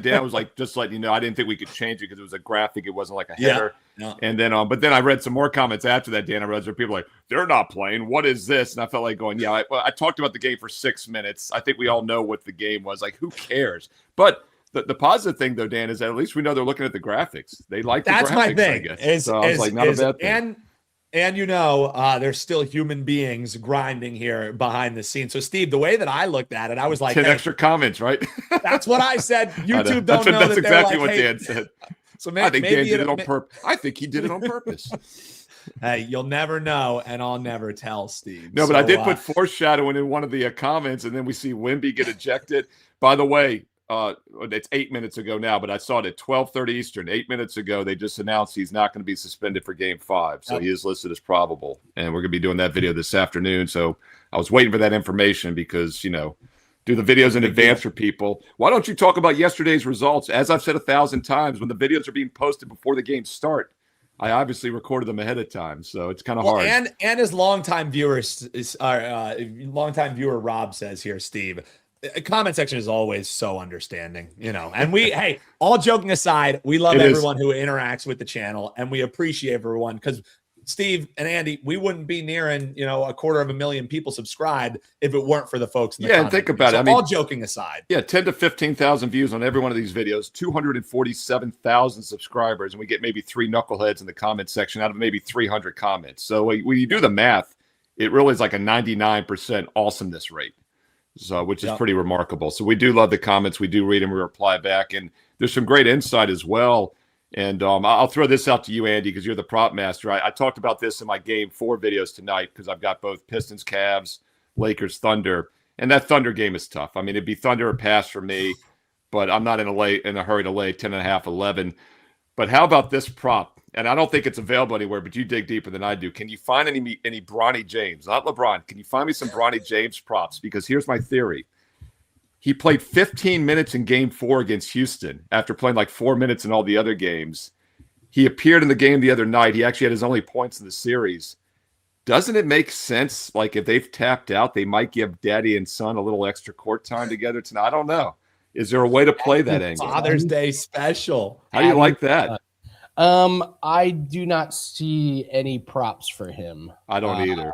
[SPEAKER 5] Dan was like, just letting you know, I didn't think we could change it because it was a graphic. It wasn't like a header. Yeah. And then, but then I read some more comments after that, Dan. I realized there were people like, "They're not playing. What is this?" And I felt like going, "Yeah." I talked about the game for 6 minutes. I think we all know what the game was. Like, who cares? But the positive thing, though, Dan, is that at least we know they're looking at the graphics. They like the graphics,
[SPEAKER 2] my thing.
[SPEAKER 5] I guess. So I was like, not a bad thing.
[SPEAKER 2] And there's still human beings grinding here behind the scenes. So, Steve, the way that I looked at it, I was like,
[SPEAKER 5] 10 extra comments, right?
[SPEAKER 2] That's what I said. YouTube don't know
[SPEAKER 5] that's
[SPEAKER 2] that
[SPEAKER 5] exactly
[SPEAKER 2] like,
[SPEAKER 5] what
[SPEAKER 2] hey.
[SPEAKER 5] Dan said.
[SPEAKER 2] So
[SPEAKER 5] I think Dan did it on purpose. I think he did it on purpose.
[SPEAKER 2] Hey, you'll never know, and I'll never tell, Steve.
[SPEAKER 5] No, but I did put foreshadowing in one of the comments, and then we see Wemby get ejected. By the way, it's 8 minutes ago now, but I saw it at 12:30 Eastern. 8 minutes ago, they just announced he's not going to be suspended for Game 5, so he is listed as probable, and we're going to be doing that video this afternoon. So I was waiting for that information because do the videos in advance for people. Why don't you talk about yesterday's results? As I've said 1,000 times, when the videos are being posted before the games start, I obviously recorded them ahead of time, so it's kind of hard.
[SPEAKER 2] And as longtime viewer Rob says here, Steve. Comment section is always so understanding, and hey, all joking aside, we love everyone who interacts with the channel, and we appreciate everyone, because Steve and Andy, we wouldn't be nearing, 250,000 people subscribed if it weren't for the folks in the
[SPEAKER 5] and think about it.
[SPEAKER 2] So all joking aside.
[SPEAKER 5] 10 to 15,000 views on every one of these videos, 247,000 subscribers, and we get maybe 3 knuckleheads in the comment section out of maybe 300 comments. So when you do the math, it really is like a 99% awesomeness rate. So, which is pretty remarkable. So we do love the comments. We do read them. We reply back. And there's some great insight as well. And I'll throw this out to you, Andy, because you're the prop master. I talked about this in my Game 4 videos tonight because I've got both Pistons, Cavs, Lakers, Thunder. And that Thunder game is tough. I mean, it'd be Thunder or pass for me, but I'm not in a hurry to lay 10.5, 11. But how about this prop? And I don't think it's available anywhere, but you dig deeper than I do. Can you find any Bronny James? Not LeBron. Can you find me some Bronny James props? Because here's my theory. He played 15 minutes in Game 4 against Houston after playing like 4 minutes in all the other games. He appeared in the game the other night. He actually had his only points in the series. Doesn't it make sense, like if they've tapped out, they might give daddy and son a little extra court time together tonight? I don't know. Is there a way to play that angle?
[SPEAKER 2] Father's Day special.
[SPEAKER 5] How do you like that?
[SPEAKER 1] I do not see any props for him.
[SPEAKER 5] I don't either.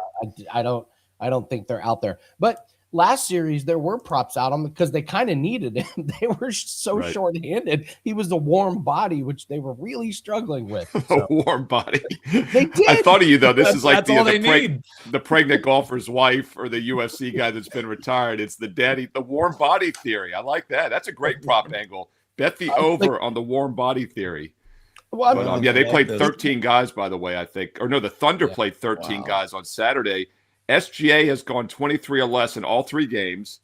[SPEAKER 1] I don't think they're out there. But last series there were props out on because they kind of needed him. They were so short-handed. He was a warm body, which they were really struggling with. So.
[SPEAKER 5] A warm body.
[SPEAKER 1] They did.
[SPEAKER 5] I thought of you though. This is like
[SPEAKER 2] the
[SPEAKER 5] pregnant golfer's wife or the UFC guy that's been retired. It's the warm body theory. I like that. That's a great prop angle. Bet the over on the warm body theory.
[SPEAKER 1] Well,
[SPEAKER 5] but, they played 13 guys, by the way, I think. Or no, the Thunder played 13 guys on Saturday. SGA has gone 23 or less in all 3 games.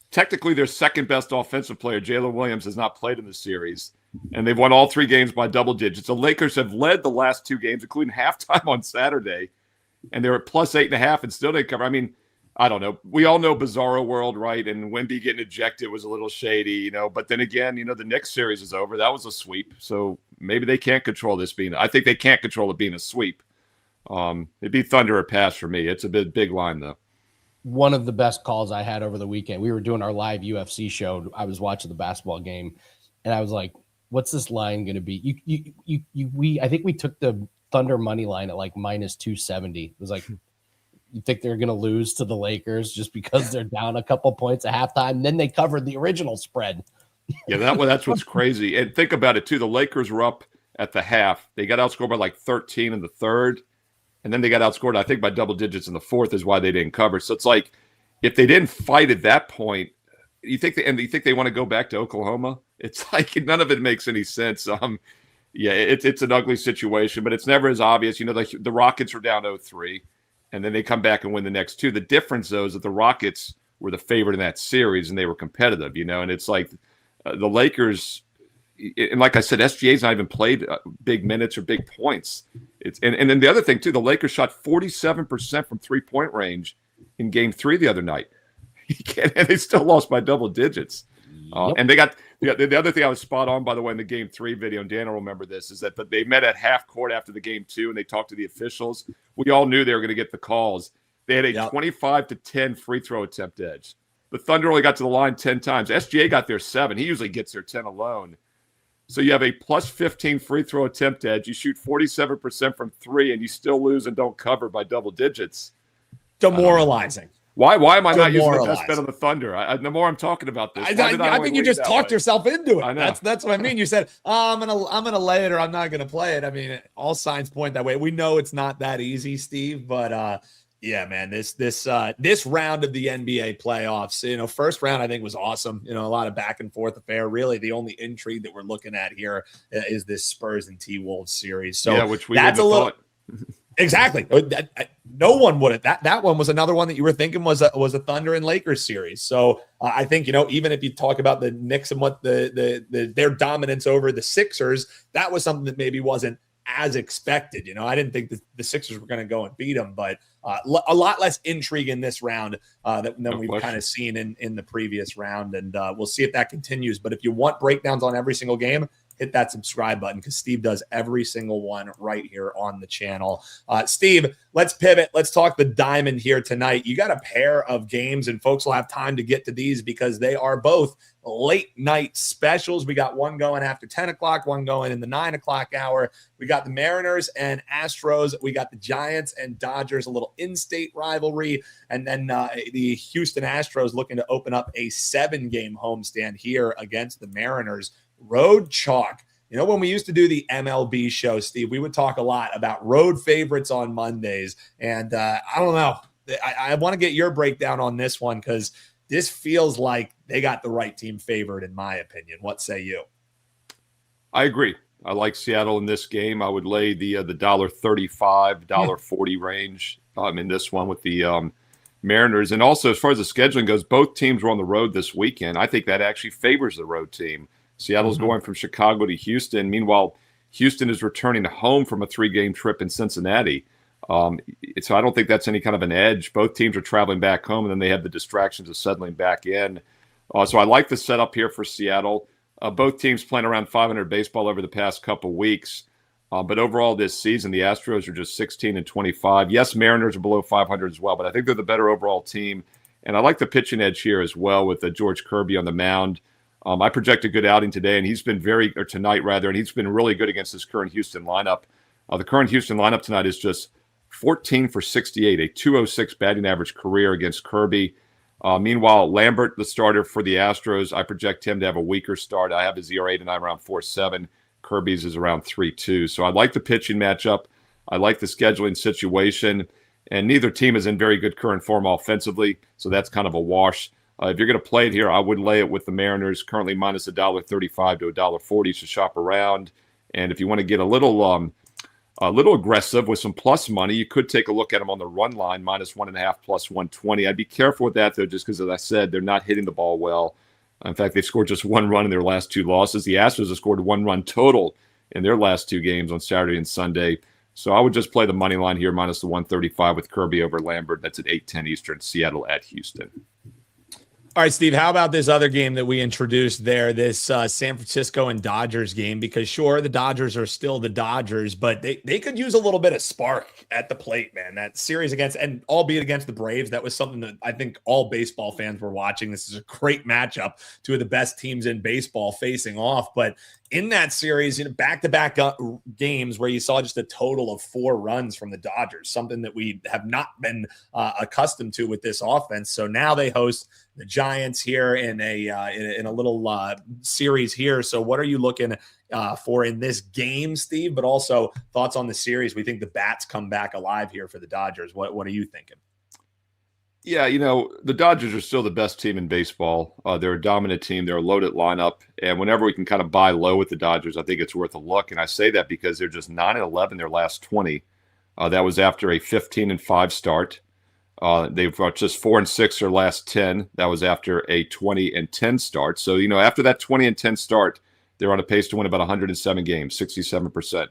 [SPEAKER 5] Technically, their second best offensive player, Jalen Williams, has not played in the series. and they've won all 3 games by double digits. The Lakers have led the last 2 games, including halftime on Saturday, and they're at plus 8.5 and still didn't cover. I mean, I don't know. We all know Bizarro World, right? And Wemby getting ejected was a little shady, But then again, the Knicks series is over. That was a sweep. So maybe they can't control this being – I think they can't control it being a sweep. It'd be Thunder or pass for me. It's a big line, though.
[SPEAKER 1] One of the best calls I had over the weekend, we were doing our live UFC show. I was watching the basketball game, and I was like, what's this line going to be? I think we took the Thunder money line at like minus 270. It was like – you think they're going to lose to the Lakers just because they're down a couple points at halftime? Then they covered the original spread.
[SPEAKER 5] Yeah, that's what's crazy. And think about it, too. The Lakers were up at the half. They got outscored by like 13 in the third. And then they got outscored, I think, by double digits in the fourth is why they didn't cover. So it's like if they didn't fight at that point, you think they want to go back to Oklahoma? It's like none of it makes any sense. Yeah, it's an ugly situation, but it's never as obvious. The Rockets were down 0-3. And then they come back and win the next 2. The difference, though, is that the Rockets were the favorite in that series, and they were competitive, And it's like the Lakers, and like I said, SGA's not even played big minutes or big points. And then the other thing, too, the Lakers shot 47% from three-point range in Game 3 the other night. And they still lost by double digits. And they got the other thing I was spot on, by the way, in the Game 3 video, and Dan will remember this, is that they met at half court after the Game 2, and they talked to the officials. We all knew they were going to get the calls. They had a 25-10 free throw attempt edge. The Thunder only got to the line 10 times. SGA got there 7. He usually gets there 10 alone. So you have a plus 15 free throw attempt edge. You shoot 47% from 3, and you still lose and don't cover by double digits.
[SPEAKER 2] Demoralizing.
[SPEAKER 5] Why am I not using the best bet on the Thunder? The more I'm talking about this,
[SPEAKER 2] I think you just talked yourself into it.
[SPEAKER 5] I know.
[SPEAKER 2] That's what I mean. You said, I'm gonna lay it or I'm not gonna play it. I mean, all signs point that way. We know it's not that easy, Steve, but yeah, man, this round of the NBA playoffs, first round I think was awesome. A lot of back and forth affair. Really, the only intrigue that we're looking at here is this Spurs and T-Wolves series. So
[SPEAKER 5] yeah, which we
[SPEAKER 2] that's a little.
[SPEAKER 5] Thought.
[SPEAKER 2] Exactly. No one would have. That one was another one that you were thinking was a Thunder and Lakers series. So I think even if you talk about the Knicks and what their dominance over the Sixers, that was something that maybe wasn't as expected. I didn't think the Sixers were going to go and beat them, but a lot less intrigue in this round than we've kind of seen in the previous round, and we'll see if that continues. But if you want breakdowns on every single game, hit that subscribe button because Steve does every single one right here on the channel. Steve, let's pivot. Let's talk the Diamond here tonight. You got a pair of games, and folks will have time to get to these because they are both late night specials. We got one going after 10 o'clock, one going in the 9 o'clock hour. We got the Mariners and Astros. We got the Giants and Dodgers, a little in-state rivalry. And then the Houston Astros looking to open up a 7-game homestand here against the Mariners. Road chalk. When we used to do the MLB show, Steve, we would talk a lot about road favorites on Mondays. And I don't know. I want to get your breakdown on this one because this feels like they got the right team favored, in my opinion. What say you?
[SPEAKER 5] I agree. I like Seattle in this game. I would lay the $1.35, $1.40 range in this one with the Mariners. And also, as far as the scheduling goes, both teams were on the road this weekend. I think that actually favors the road team. Seattle's going from Chicago to Houston. Meanwhile, Houston is returning home from a 3-game trip in Cincinnati. So I don't think that's any kind of an edge. Both teams are traveling back home, and then they have the distractions of settling back in. So I like the setup here for Seattle. Both teams playing around 500 baseball over the past couple weeks. But overall this season, the Astros are just 16-25. Yes, Mariners are below 500 as well, but I think they're the better overall team. And I like the pitching edge here as well with George Kirby on the mound. I project a good outing today, and he's been tonight, and he's been really good against this current Houston lineup. The current Houston lineup tonight is just 14 for 68, a 206 batting average career against Kirby. Meanwhile, Lambert, the starter for the Astros, I project him to have a weaker start. I have his ERA tonight around 4.7. Kirby's is around 3.2. So I like the pitching matchup. I like the scheduling situation, and neither team is in very good current form offensively, so that's kind of a wash. If you're going to play it here, I would lay it with the Mariners, currently minus $1.35 to $1.40 to shop around. And if you want to get a little aggressive with some plus money, you could take a look at them on the run line, minus 1.5 plus 120. I'd be careful with that, though, just because, as I said, they're not hitting the ball well. In fact, they've scored just 1 run in their last 2 losses. The Astros have scored 1 run total in their last 2 games on Saturday and Sunday. So I would just play the money line here, minus the 135 with Kirby over Lambert. That's at 8:10 Eastern, Seattle at Houston.
[SPEAKER 2] All right, Steve, how about this other game that we introduced there, this San Francisco and Dodgers game? Because sure, the Dodgers are still the Dodgers, but they could use a little bit of spark at the plate, man. That series against, and albeit against the Braves, that was something that I think all baseball fans were watching. This is a great matchup, 2 of the best teams in baseball facing off. But in that series, back-to-back games where you saw just a total of 4 runs from the Dodgers, something that we have not been accustomed to with this offense. So now they host the Giants here in a little series here. So what are you looking for in this game, Steve? But also thoughts on the series. We think the bats come back alive here for the Dodgers. What are you thinking?
[SPEAKER 5] Yeah, the Dodgers are still the best team in baseball. They're a dominant team. They're a loaded lineup. And whenever we can kind of buy low with the Dodgers, I think it's worth a look. And I say that because they're just 9-11 their last 20. That was after a 15-5 start. They've just 4-6 their last 10. That was after a 20-10 start. So, after that 20-10 start, they're on a pace to win about 107 games, 67%.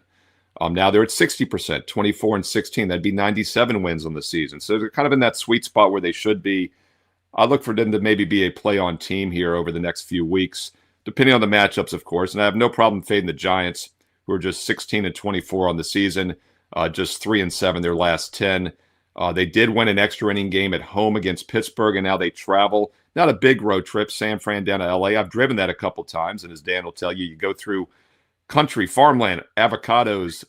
[SPEAKER 5] Now they're at 60%, 24-16. That'd be 97 wins on the season. So they're kind of in that sweet spot where they should be. I look for them to maybe be a play-on team here over the next few weeks, depending on the matchups, of course. And I have no problem fading the Giants, who are just 16-24 on the season, just 3-7 their last 10. They did win an extra inning game at home against Pittsburgh, and now they travel. Not a big road trip, San Fran down to L.A. I've driven that a couple times, and as Dan will tell you, you go through country, farmland, avocados,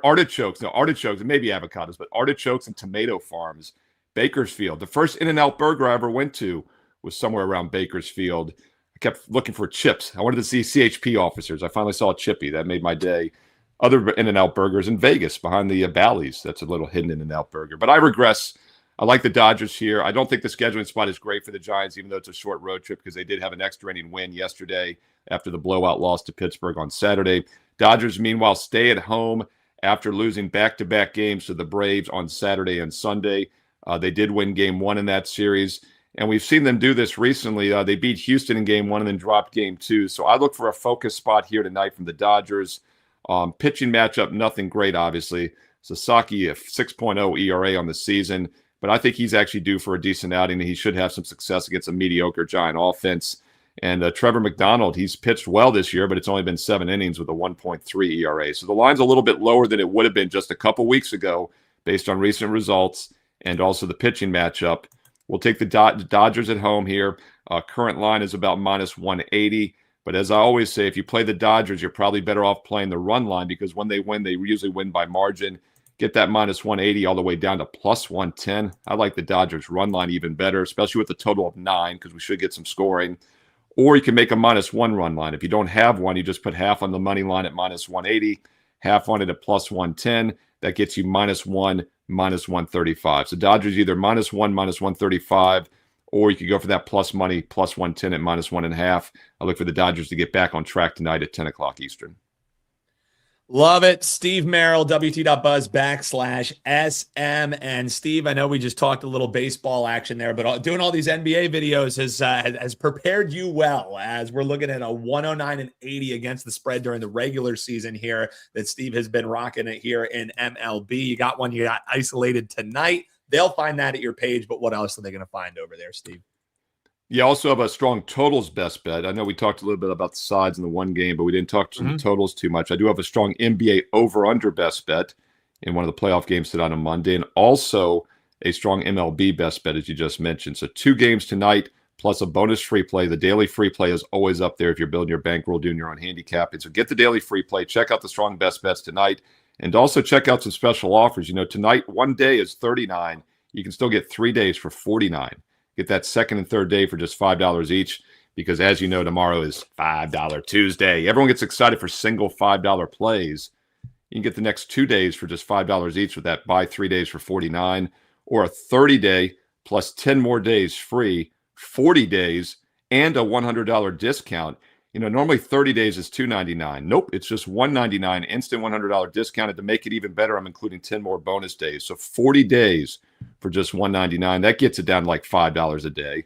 [SPEAKER 5] artichokes, and maybe avocados, but artichokes and tomato farms, Bakersfield. The first In-N-Out burger I ever went to was somewhere around Bakersfield. I kept looking for chips. I wanted to see CHP officers. I finally saw a Chippy. That made my day. Other In-N-Out burgers in Vegas behind the Bally's. That's a little hidden In-N-Out burger. But I regress. I like the Dodgers here. I don't think the scheduling spot is great for the Giants, even though it's a short road trip, because they did have an extra inning win yesterday after the blowout loss to Pittsburgh on Saturday. Dodgers, meanwhile, stay at home after losing back-to-back games to the Braves on Saturday and Sunday. They did win Game 1 in that series, and we've seen them do this recently. They beat Houston in Game 1 and then dropped Game 2. So I look for a focus spot here tonight from the Dodgers. Pitching matchup, nothing great, obviously. Sasaki, a 6.0 ERA on the season, but I think he's actually due for a decent outing, and he should have some success against a mediocre Giant offense. And Trevor McDonald, he's pitched well this year, but it's only been 7 innings with a 1.3 ERA. So the line's a little bit lower than it would have been just a couple weeks ago based on recent results and also the pitching matchup. We'll take the Dodgers at home here. Current line is about minus 180. But as I always say, if you play the Dodgers, you're probably better off playing the run line, because when they win, they usually win by margin. Get that minus 180 all the way down to plus 110. I like the Dodgers run line even better, especially with the total of 9, because we should get some scoring. Or you can make a minus 1 run line. If you don't have one, you just put half on the money line at minus 180, half on it at plus 110. That gets you minus 1, minus 135. So Dodgers either minus 1, minus 135, or you could go for that plus money, plus 110 at minus 1.5. I look for the Dodgers to get back on track tonight at 10 o'clock Eastern.
[SPEAKER 2] Love it. Steve Merril, WT.buzz/SM. And Steve, I know we just talked a little baseball action there, but doing all these NBA videos has prepared you well, as we're looking at a 109-80 against the spread during the regular season here that Steve has been rocking it here in MLB. You got one you got isolated tonight. They'll find that at your page, but what else are they going to find over there, Steve?
[SPEAKER 5] You also have a strong totals best bet. I know we talked a little bit about the sides in the one game, but we didn't talk some totals too much. I do have a strong NBA over-under best bet in one of the playoff games tonight on Monday, and also a strong MLB best bet, as you just mentioned. So 2 games tonight, plus a bonus free play. The daily free play is always up there if you're building your bankroll, doing your own handicapping. So get the daily free play. Check out the strong best bets tonight, and also check out some special offers. Tonight, 1 day is $39. You can still get 3 days for $49. Get that second and third day for just $5 each, because as you know, tomorrow is $5 Tuesday. Everyone gets excited for single $5 plays. You can get the next 2 days for just $5 each with that buy 3 days for $49, or a 30-day plus 10 more days free, 40 days, and a $100 discount. Normally 30 days is $299. Nope, it's just $199, instant $100 discount. And to make it even better, I'm including 10 more bonus days. So 40 days for just $199. That gets it down to like $5 a day.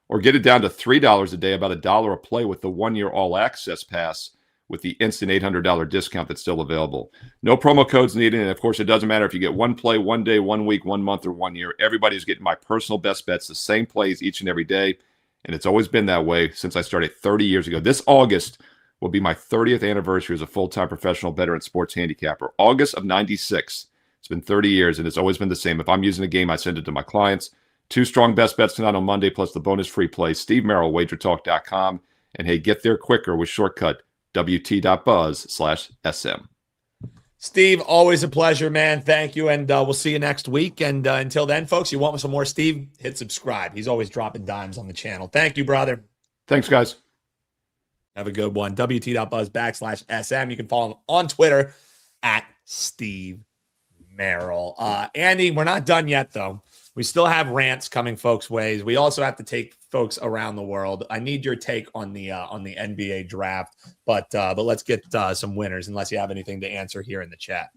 [SPEAKER 5] or get it down to $3 a day, about $1 a play with the 1-year all-access pass with the instant $800 discount that's still available. No promo codes needed, and of course, it doesn't matter if you get one play, 1 day, 1 week, 1 month, or 1 year. Everybody's getting my personal best bets, the same plays each and every day, and it's always been that way since I started 30 years ago. This August will be my 30th anniversary as a full-time professional bettor and sports handicapper. August of 96. It's been 30 years, and it's always been the same. If I'm using a game, I send it to my clients. 2 strong best bets tonight on Monday, plus the bonus free play. Steve Merril, WagerTalk.com. And hey, get there quicker with shortcut WT.buzz/SM.
[SPEAKER 2] Steve, always a pleasure, man. Thank you, and we'll see you next week. And until then, folks, you want some more Steve? Hit subscribe. He's always dropping dimes on the channel. Thank you, brother.
[SPEAKER 5] Thanks, guys.
[SPEAKER 2] Have a good one. WT.buzz/SM. You can follow him on Twitter at Steve Merril. Andy, we're not done yet, though. We still have rants coming folks' ways. We also have to take folks around the world. I need your take on the NBA draft, but let's get some winners, unless you have anything to answer here in the chat.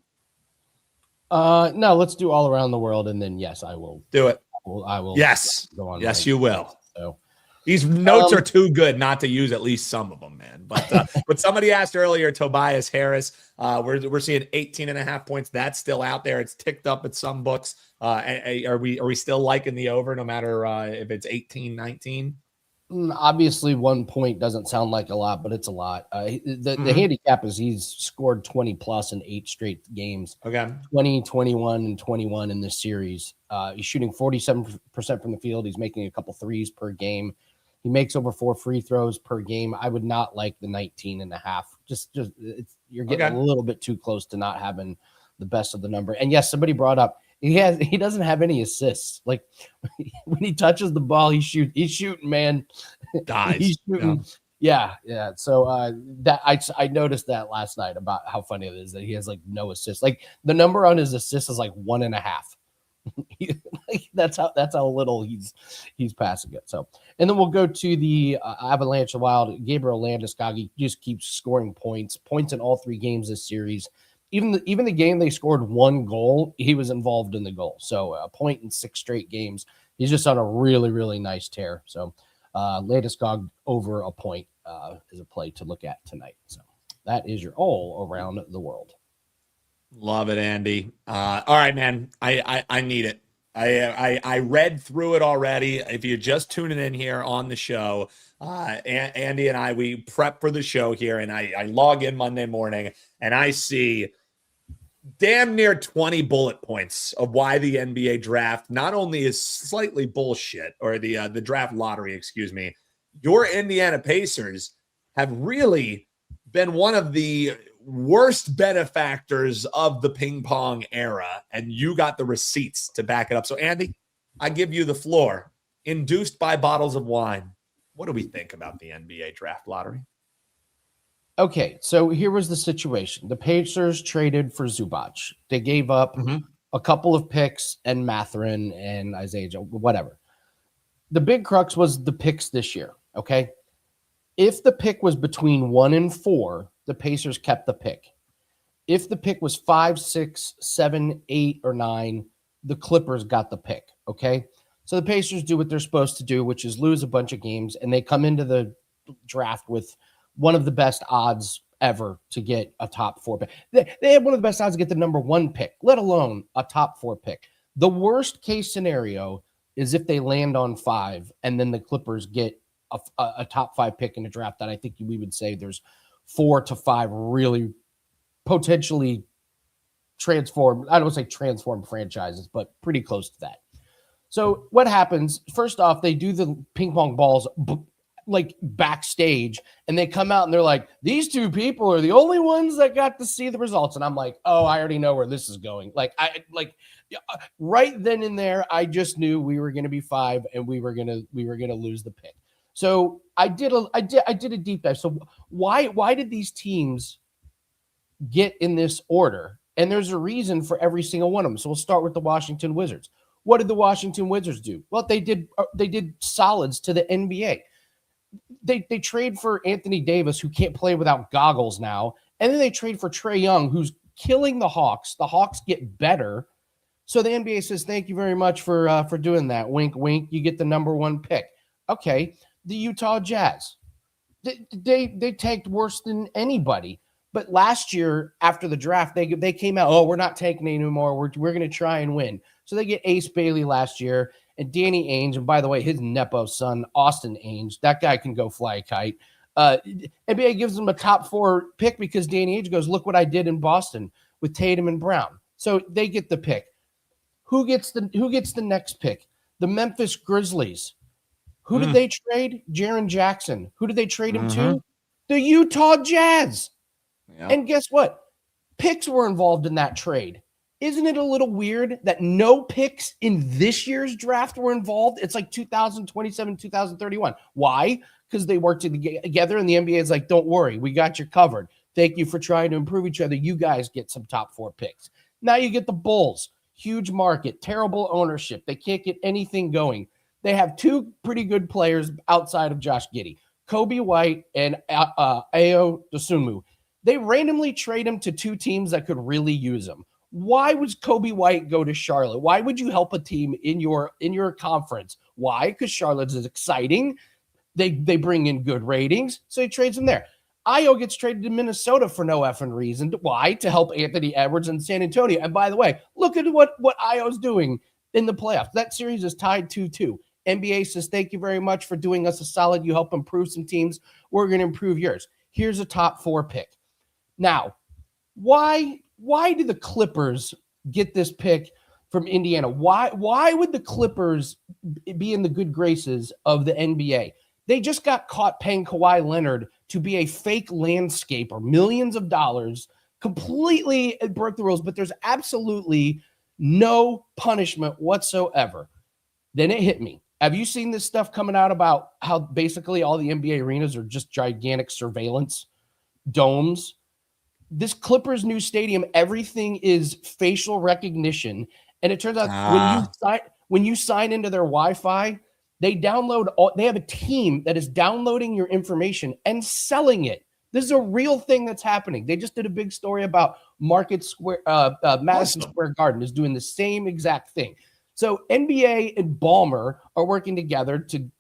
[SPEAKER 1] No, let's do all around the world, and then yes, I will
[SPEAKER 2] Do it.
[SPEAKER 1] I will.
[SPEAKER 2] Yes.
[SPEAKER 1] Go on.
[SPEAKER 2] Yes, you will.
[SPEAKER 1] So.
[SPEAKER 2] These notes are too good not to use at least some of them, man. But somebody asked earlier, Tobias Harris, we're seeing 18.5 points. That's still out there. It's ticked up at some books. Are we still liking the over no matter if it's 18, 19?
[SPEAKER 1] Obviously 1 point doesn't sound like a lot, but it's a lot. The handicap is he's scored 20 plus in 8 straight games.
[SPEAKER 2] Okay.
[SPEAKER 1] 20, 21, and 21 in this series. He's shooting 47% from the field. He's making a couple threes per game. He makes over 4 free throws per game. I would not like the 19.5. You're getting a little bit too close to not having the best of the number. And yes, somebody brought up he doesn't have any assists. Like when he touches the ball, he's shooting, man.
[SPEAKER 2] Dies.
[SPEAKER 1] He's shooting. Yeah. So that I noticed that last night about how funny it is that he has like no assists. Like the number on his assists is like 1.5. That's how little he's passing it. So, and then we'll go to the Avalanche Wild. Gabriel Landeskog just keeps scoring points in all 3 games this series. Even the game they scored 1 goal, he was involved in the goal. So a point in 6 straight games. He's just on a really, really nice tear. So Landeskog over a point is a play to look at tonight. So that is your all around the world.
[SPEAKER 2] Love it, Andy. All right, man. I need it. I read through it already. If you're just tuning in here on the show, Andy and we prep for the show here, and I log in Monday morning, and I see damn near 20 bullet points of why the NBA draft not only is slightly bullshit, or the draft lottery, excuse me. Your Indiana Pacers have really been one of the worst benefactors of the ping pong era, and you got the receipts to back it up. So, Andy, I give you the floor. Induced by bottles of wine, what do we think about the NBA draft lottery?
[SPEAKER 1] Okay, so here was the situation. The Pacers traded for Zubac. They gave up a couple of picks and Mathurin and Isaiah Joe, whatever. The big crux was the picks this year, okay? If the pick was between 1 and 4, the Pacers kept the pick. If the pick was 5, 6, 7, 8, or 9, the Clippers got the pick, okay? So the Pacers do what they're supposed to do, which is lose a bunch of games, and they come into the draft with one of the best odds ever to get a top 4 pick. They had one of the best odds to get the number 1 pick, let alone a top 4 pick. The worst case scenario is if they land on 5 and then the Clippers get a top 5 pick in the draft that I think we would say there's 4 to 5 really potentially transformed. I don't say transformed franchises, but pretty close to that. So what happens? First off, they do the ping pong balls like backstage, and they come out and they're like, these 2 people are the only ones that got to see the results. And I'm like, oh, I already know where this is going. Right then and there, I just knew we were going to be 5 and we were going to lose the pick. So I did a deep dive. So why did these teams get in this order? And there's a reason for every single one of them. So we'll start with the Washington Wizards. What did the Washington Wizards do? Well, they did solids to the NBA. They trade for Anthony Davis, who can't play without goggles now, and then they trade for Trae Young, who's killing the Hawks. The Hawks get better, so the NBA says, "Thank you very much for doing that." Wink, wink. You get the number 1 pick. Okay, the Utah Jazz. They tanked worse than anybody. But last year, after the draft, they came out, oh, we're not tanking anymore. We're going to try and win. So they get Ace Bailey last year and Danny Ainge. And by the way, his Nepo son, Austin Ainge, that guy can go fly a kite. NBA gives them a top 4 pick because Danny Ainge goes, look what I did in Boston with Tatum and Brown. So they get the pick. Who gets the next pick? The Memphis Grizzlies. Who did they trade? Jaren Jackson. Who did they trade him to? The Utah Jazz. Yep. And guess what? Picks were involved in that trade. Isn't it a little weird that no picks in this year's draft were involved? It's like 2027, 2031. Why? Because they worked together and the NBA is like, don't worry, we got you covered. Thank you for trying to improve each other. You guys get some top 4 picks. Now you get the Bulls. Huge market, terrible ownership. They can't get anything going. They have 2 pretty good players outside of Josh Giddey, Kobe White and Ayo Dosunmu. They randomly trade him to 2 teams that could really use him. Why would Kobe White go to Charlotte? Why would you help a team in your conference? Why? Because Charlotte is exciting. They bring in good ratings, so he trades him there. Ayo gets traded to Minnesota for no effing reason. Why? To help Anthony Edwards in San Antonio. And by the way, look at what Ayo's doing in the playoffs. That series is tied 2-2. NBA says, thank you very much for doing us a solid. You help improve some teams. We're going to improve yours. Here's a top 4 pick. Now, why do the Clippers get this pick from Indiana? Why would the Clippers be in the good graces of the NBA? They just got caught paying Kawhi Leonard to be a fake landscaper, millions of dollars, completely broke the rules, but there's absolutely no punishment whatsoever. Then it hit me. Have you seen this stuff coming out about how basically all the NBA arenas are just gigantic surveillance domes? This Clippers new stadium, everything is facial recognition. And it turns out when you sign into their Wi-Fi, they have a team that is downloading your information and selling it. This is a real thing that's happening. They just did a big story about Madison Square Garden is doing the same exact thing. So NBA and Ballmer are working together to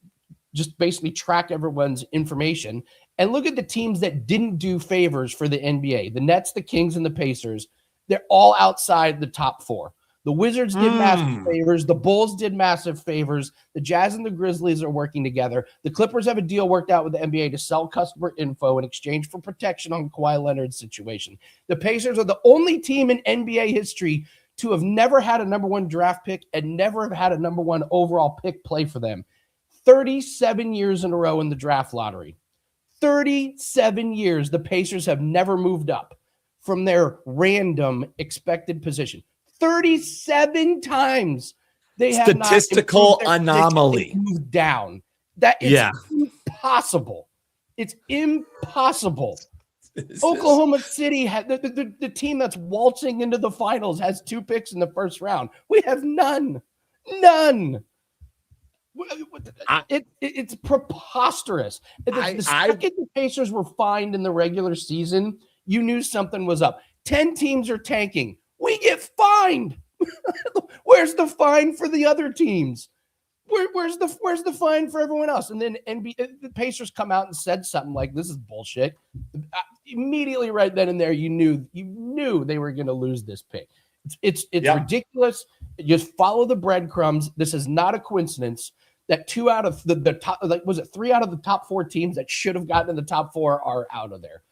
[SPEAKER 1] just basically track everyone's information. And look at the teams that didn't do favors for the NBA. The Nets, the Kings, and the Pacers. They're all outside the top 4. The Wizards did massive favors. The Bulls did massive favors. The Jazz and the Grizzlies are working together. The Clippers have a deal worked out with the NBA to sell customer info in exchange for protection on Kawhi Leonard's situation. The Pacers are the only team in NBA history to have never had a number 1 draft pick and never have had a number 1 overall pick play for them. 37 years in a row in the draft lottery. 37 years the Pacers have never moved up from their random expected position. 37 times they have
[SPEAKER 2] statistical anomaly.
[SPEAKER 1] Moved down. That is impossible. It's impossible. Oklahoma City had the team that's waltzing into the finals has 2 picks in the first round. We have none. It's preposterous. The second the Pacers were fined in the regular season, you knew something was up. 10 teams are tanking. We get fined. Where's the fine for the other teams? Where's the fine for everyone else? And then the Pacers come out and said something like, "This is bullshit." Immediately, right then and there, you knew they were going to lose this pick. It's ridiculous. Just follow the breadcrumbs. This is not a coincidence that 2 out of the top, like, was it 3 out of the top 4 teams that should have gotten in the top 4 are out of there.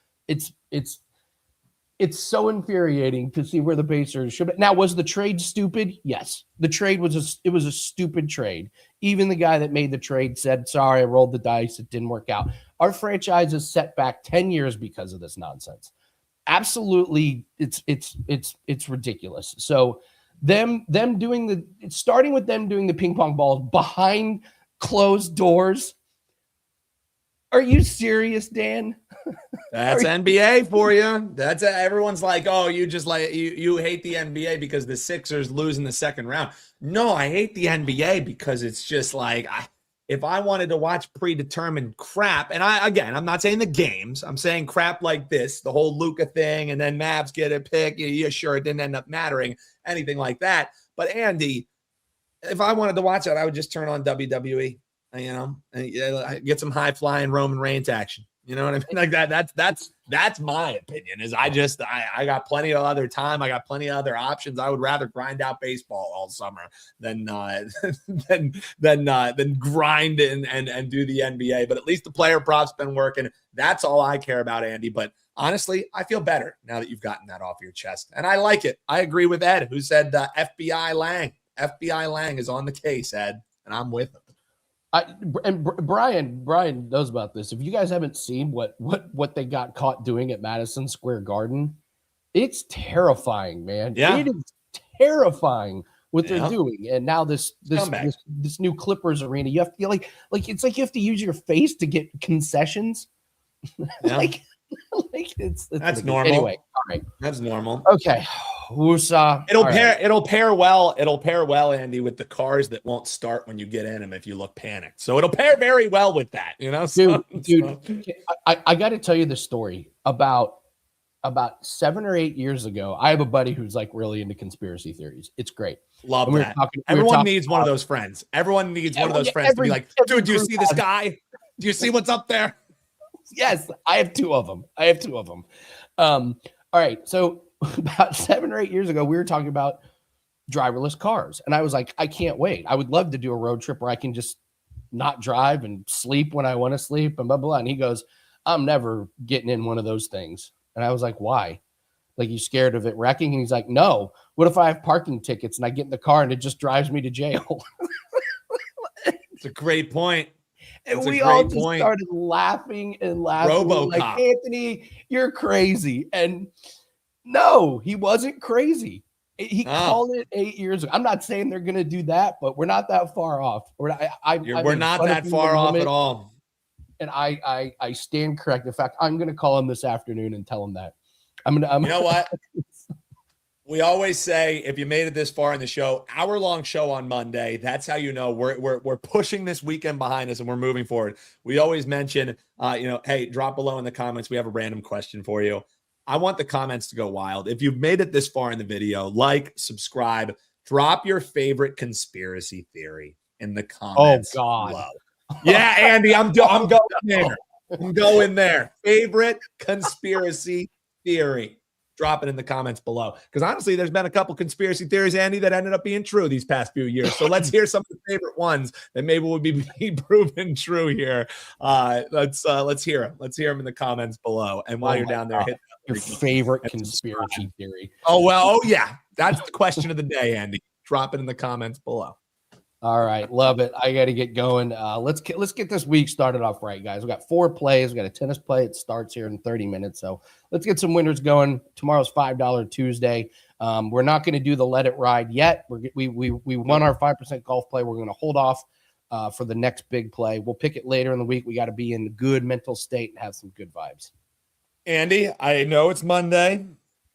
[SPEAKER 1] It's so infuriating to see where the Pacers should be. Now, was the trade stupid? Yes. The trade was a stupid trade. Even the guy that made the trade said, sorry, I rolled the dice. It didn't work out. Our franchise is set back 10 years because of this nonsense. Absolutely. It's ridiculous. So starting with them doing the ping pong balls behind closed doors. Are you serious, Dan?
[SPEAKER 2] That's NBA for you. That's everyone's like, oh, you just like you hate the NBA because the Sixers lose in the second round. No, I hate the NBA because it's just like if I wanted to watch predetermined crap, and I'm not saying the games, I'm saying crap like this, the whole Luka thing, and then Mavs get a pick. Yeah, sure, it didn't end up mattering, anything like that. But Andy, if I wanted to watch it, I would just turn on WWE. you know, get some high flying Roman Reigns action. You know what I mean? Like that's my opinion. Is I got plenty of other time. I got plenty of other options. I would rather grind out baseball all summer than grind and do the NBA. But at least the player prop's been working. That's all I care about, Andy. But honestly, I feel better now that you've gotten that off your chest, and I like it. I agree with Ed, who said FBI Lang. FBI Lang is on the case, Ed, and I'm with him.
[SPEAKER 1] Brian knows about this. If you guys haven't seen what they got caught doing at Madison Square Garden, it's terrifying, man.
[SPEAKER 2] Yeah.
[SPEAKER 1] It is terrifying what they're doing. And now this new Clippers arena, you have to like it's like you have to use your face to get concessions.
[SPEAKER 2] Yeah.
[SPEAKER 1] it's
[SPEAKER 2] that's normal.
[SPEAKER 1] Anyway, all right.
[SPEAKER 2] That's normal.
[SPEAKER 1] Okay. Woosah.
[SPEAKER 2] It'll pair well, Andy, with the cars that won't start when you get in them if you look panicked. So it'll pair very well with that, you know.
[SPEAKER 1] Dude, I got to tell you the story about 7 or 8 years ago. I have a buddy who's like really into conspiracy theories. It's great.
[SPEAKER 2] Love that. Everyone needs one of those friends. Everyone needs one of those friends to be like, dude, do you see this guy? Do you see what's up there?
[SPEAKER 1] Yes, I have two of them. All right. So about 7 or 8 years ago, we were talking about driverless cars. And I was like, I can't wait. I would love to do a road trip where I can just not drive and sleep when I want to sleep and blah, blah, blah. And he goes, I'm never getting in one of those things. And I was like, why? Like, you scared of it wrecking? And he's like, no. What if I have parking tickets and I get in the car and it just drives me to jail?
[SPEAKER 2] It's a great point.
[SPEAKER 1] And we all just started laughing and laughing.
[SPEAKER 2] RoboCop.
[SPEAKER 1] Like, Anthony, you're crazy. And no, he wasn't crazy. He called it 8 years ago. I'm not saying they're going to do that, but we're not that far off. We're
[SPEAKER 2] not that far off at all.
[SPEAKER 1] And I stand correct. In fact, I'm going to call him this afternoon and tell him that.
[SPEAKER 2] You know what? We always say, if you made it this far in the show, hour-long show on Monday, that's how you know we're pushing this weekend behind us and we're moving forward. We always mention, hey, drop below in the comments. We have a random question for you. I want the comments to go wild. If you've made it this far in the video, like, subscribe, drop your favorite conspiracy theory in the comments.
[SPEAKER 1] Oh, God.
[SPEAKER 2] Below. Yeah, Andy, I'm going there. I'm going there. Favorite conspiracy theory. Drop it in the comments below. Because honestly, there's been a couple conspiracy theories, Andy, that ended up being true these past few years. So let's hear some of the favorite ones that maybe will be proven true here. Let's hear them. Let's hear them in the comments below. And while you're down there, hit
[SPEAKER 1] your favorite conspiracy theory.
[SPEAKER 2] Oh, yeah. That's the question of the day, Andy. Drop it in the comments below.
[SPEAKER 1] All right, love it. I got to get going. Let's get this week started off right, guys. We got 4 plays. We got a tennis play. It starts here in 30 minutes. So let's get some winners going. Tomorrow's $5 Tuesday. We're not going to do the Let It Ride yet. We won our 5% golf play. We're going to hold off for the next big play. We'll pick it later in the week. We got to be in good mental state and have some good vibes.
[SPEAKER 2] Andy, I know it's Monday.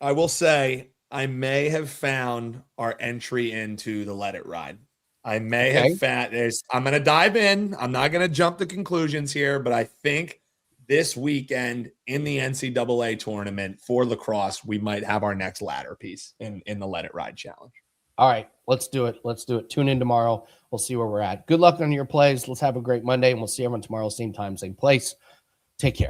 [SPEAKER 2] I will say I may have found our entry into the Let It Ride. I may have found I'm going to dive in. I'm not going to jump to conclusions here, but I think this weekend in the NCAA tournament for lacrosse, we might have our next ladder piece in the Let It Ride challenge.
[SPEAKER 1] All right, let's do it. Tune in tomorrow. We'll see where we're at. Good luck on your plays. Let's have a great Monday, and we'll see everyone tomorrow, same time, same place. Take care.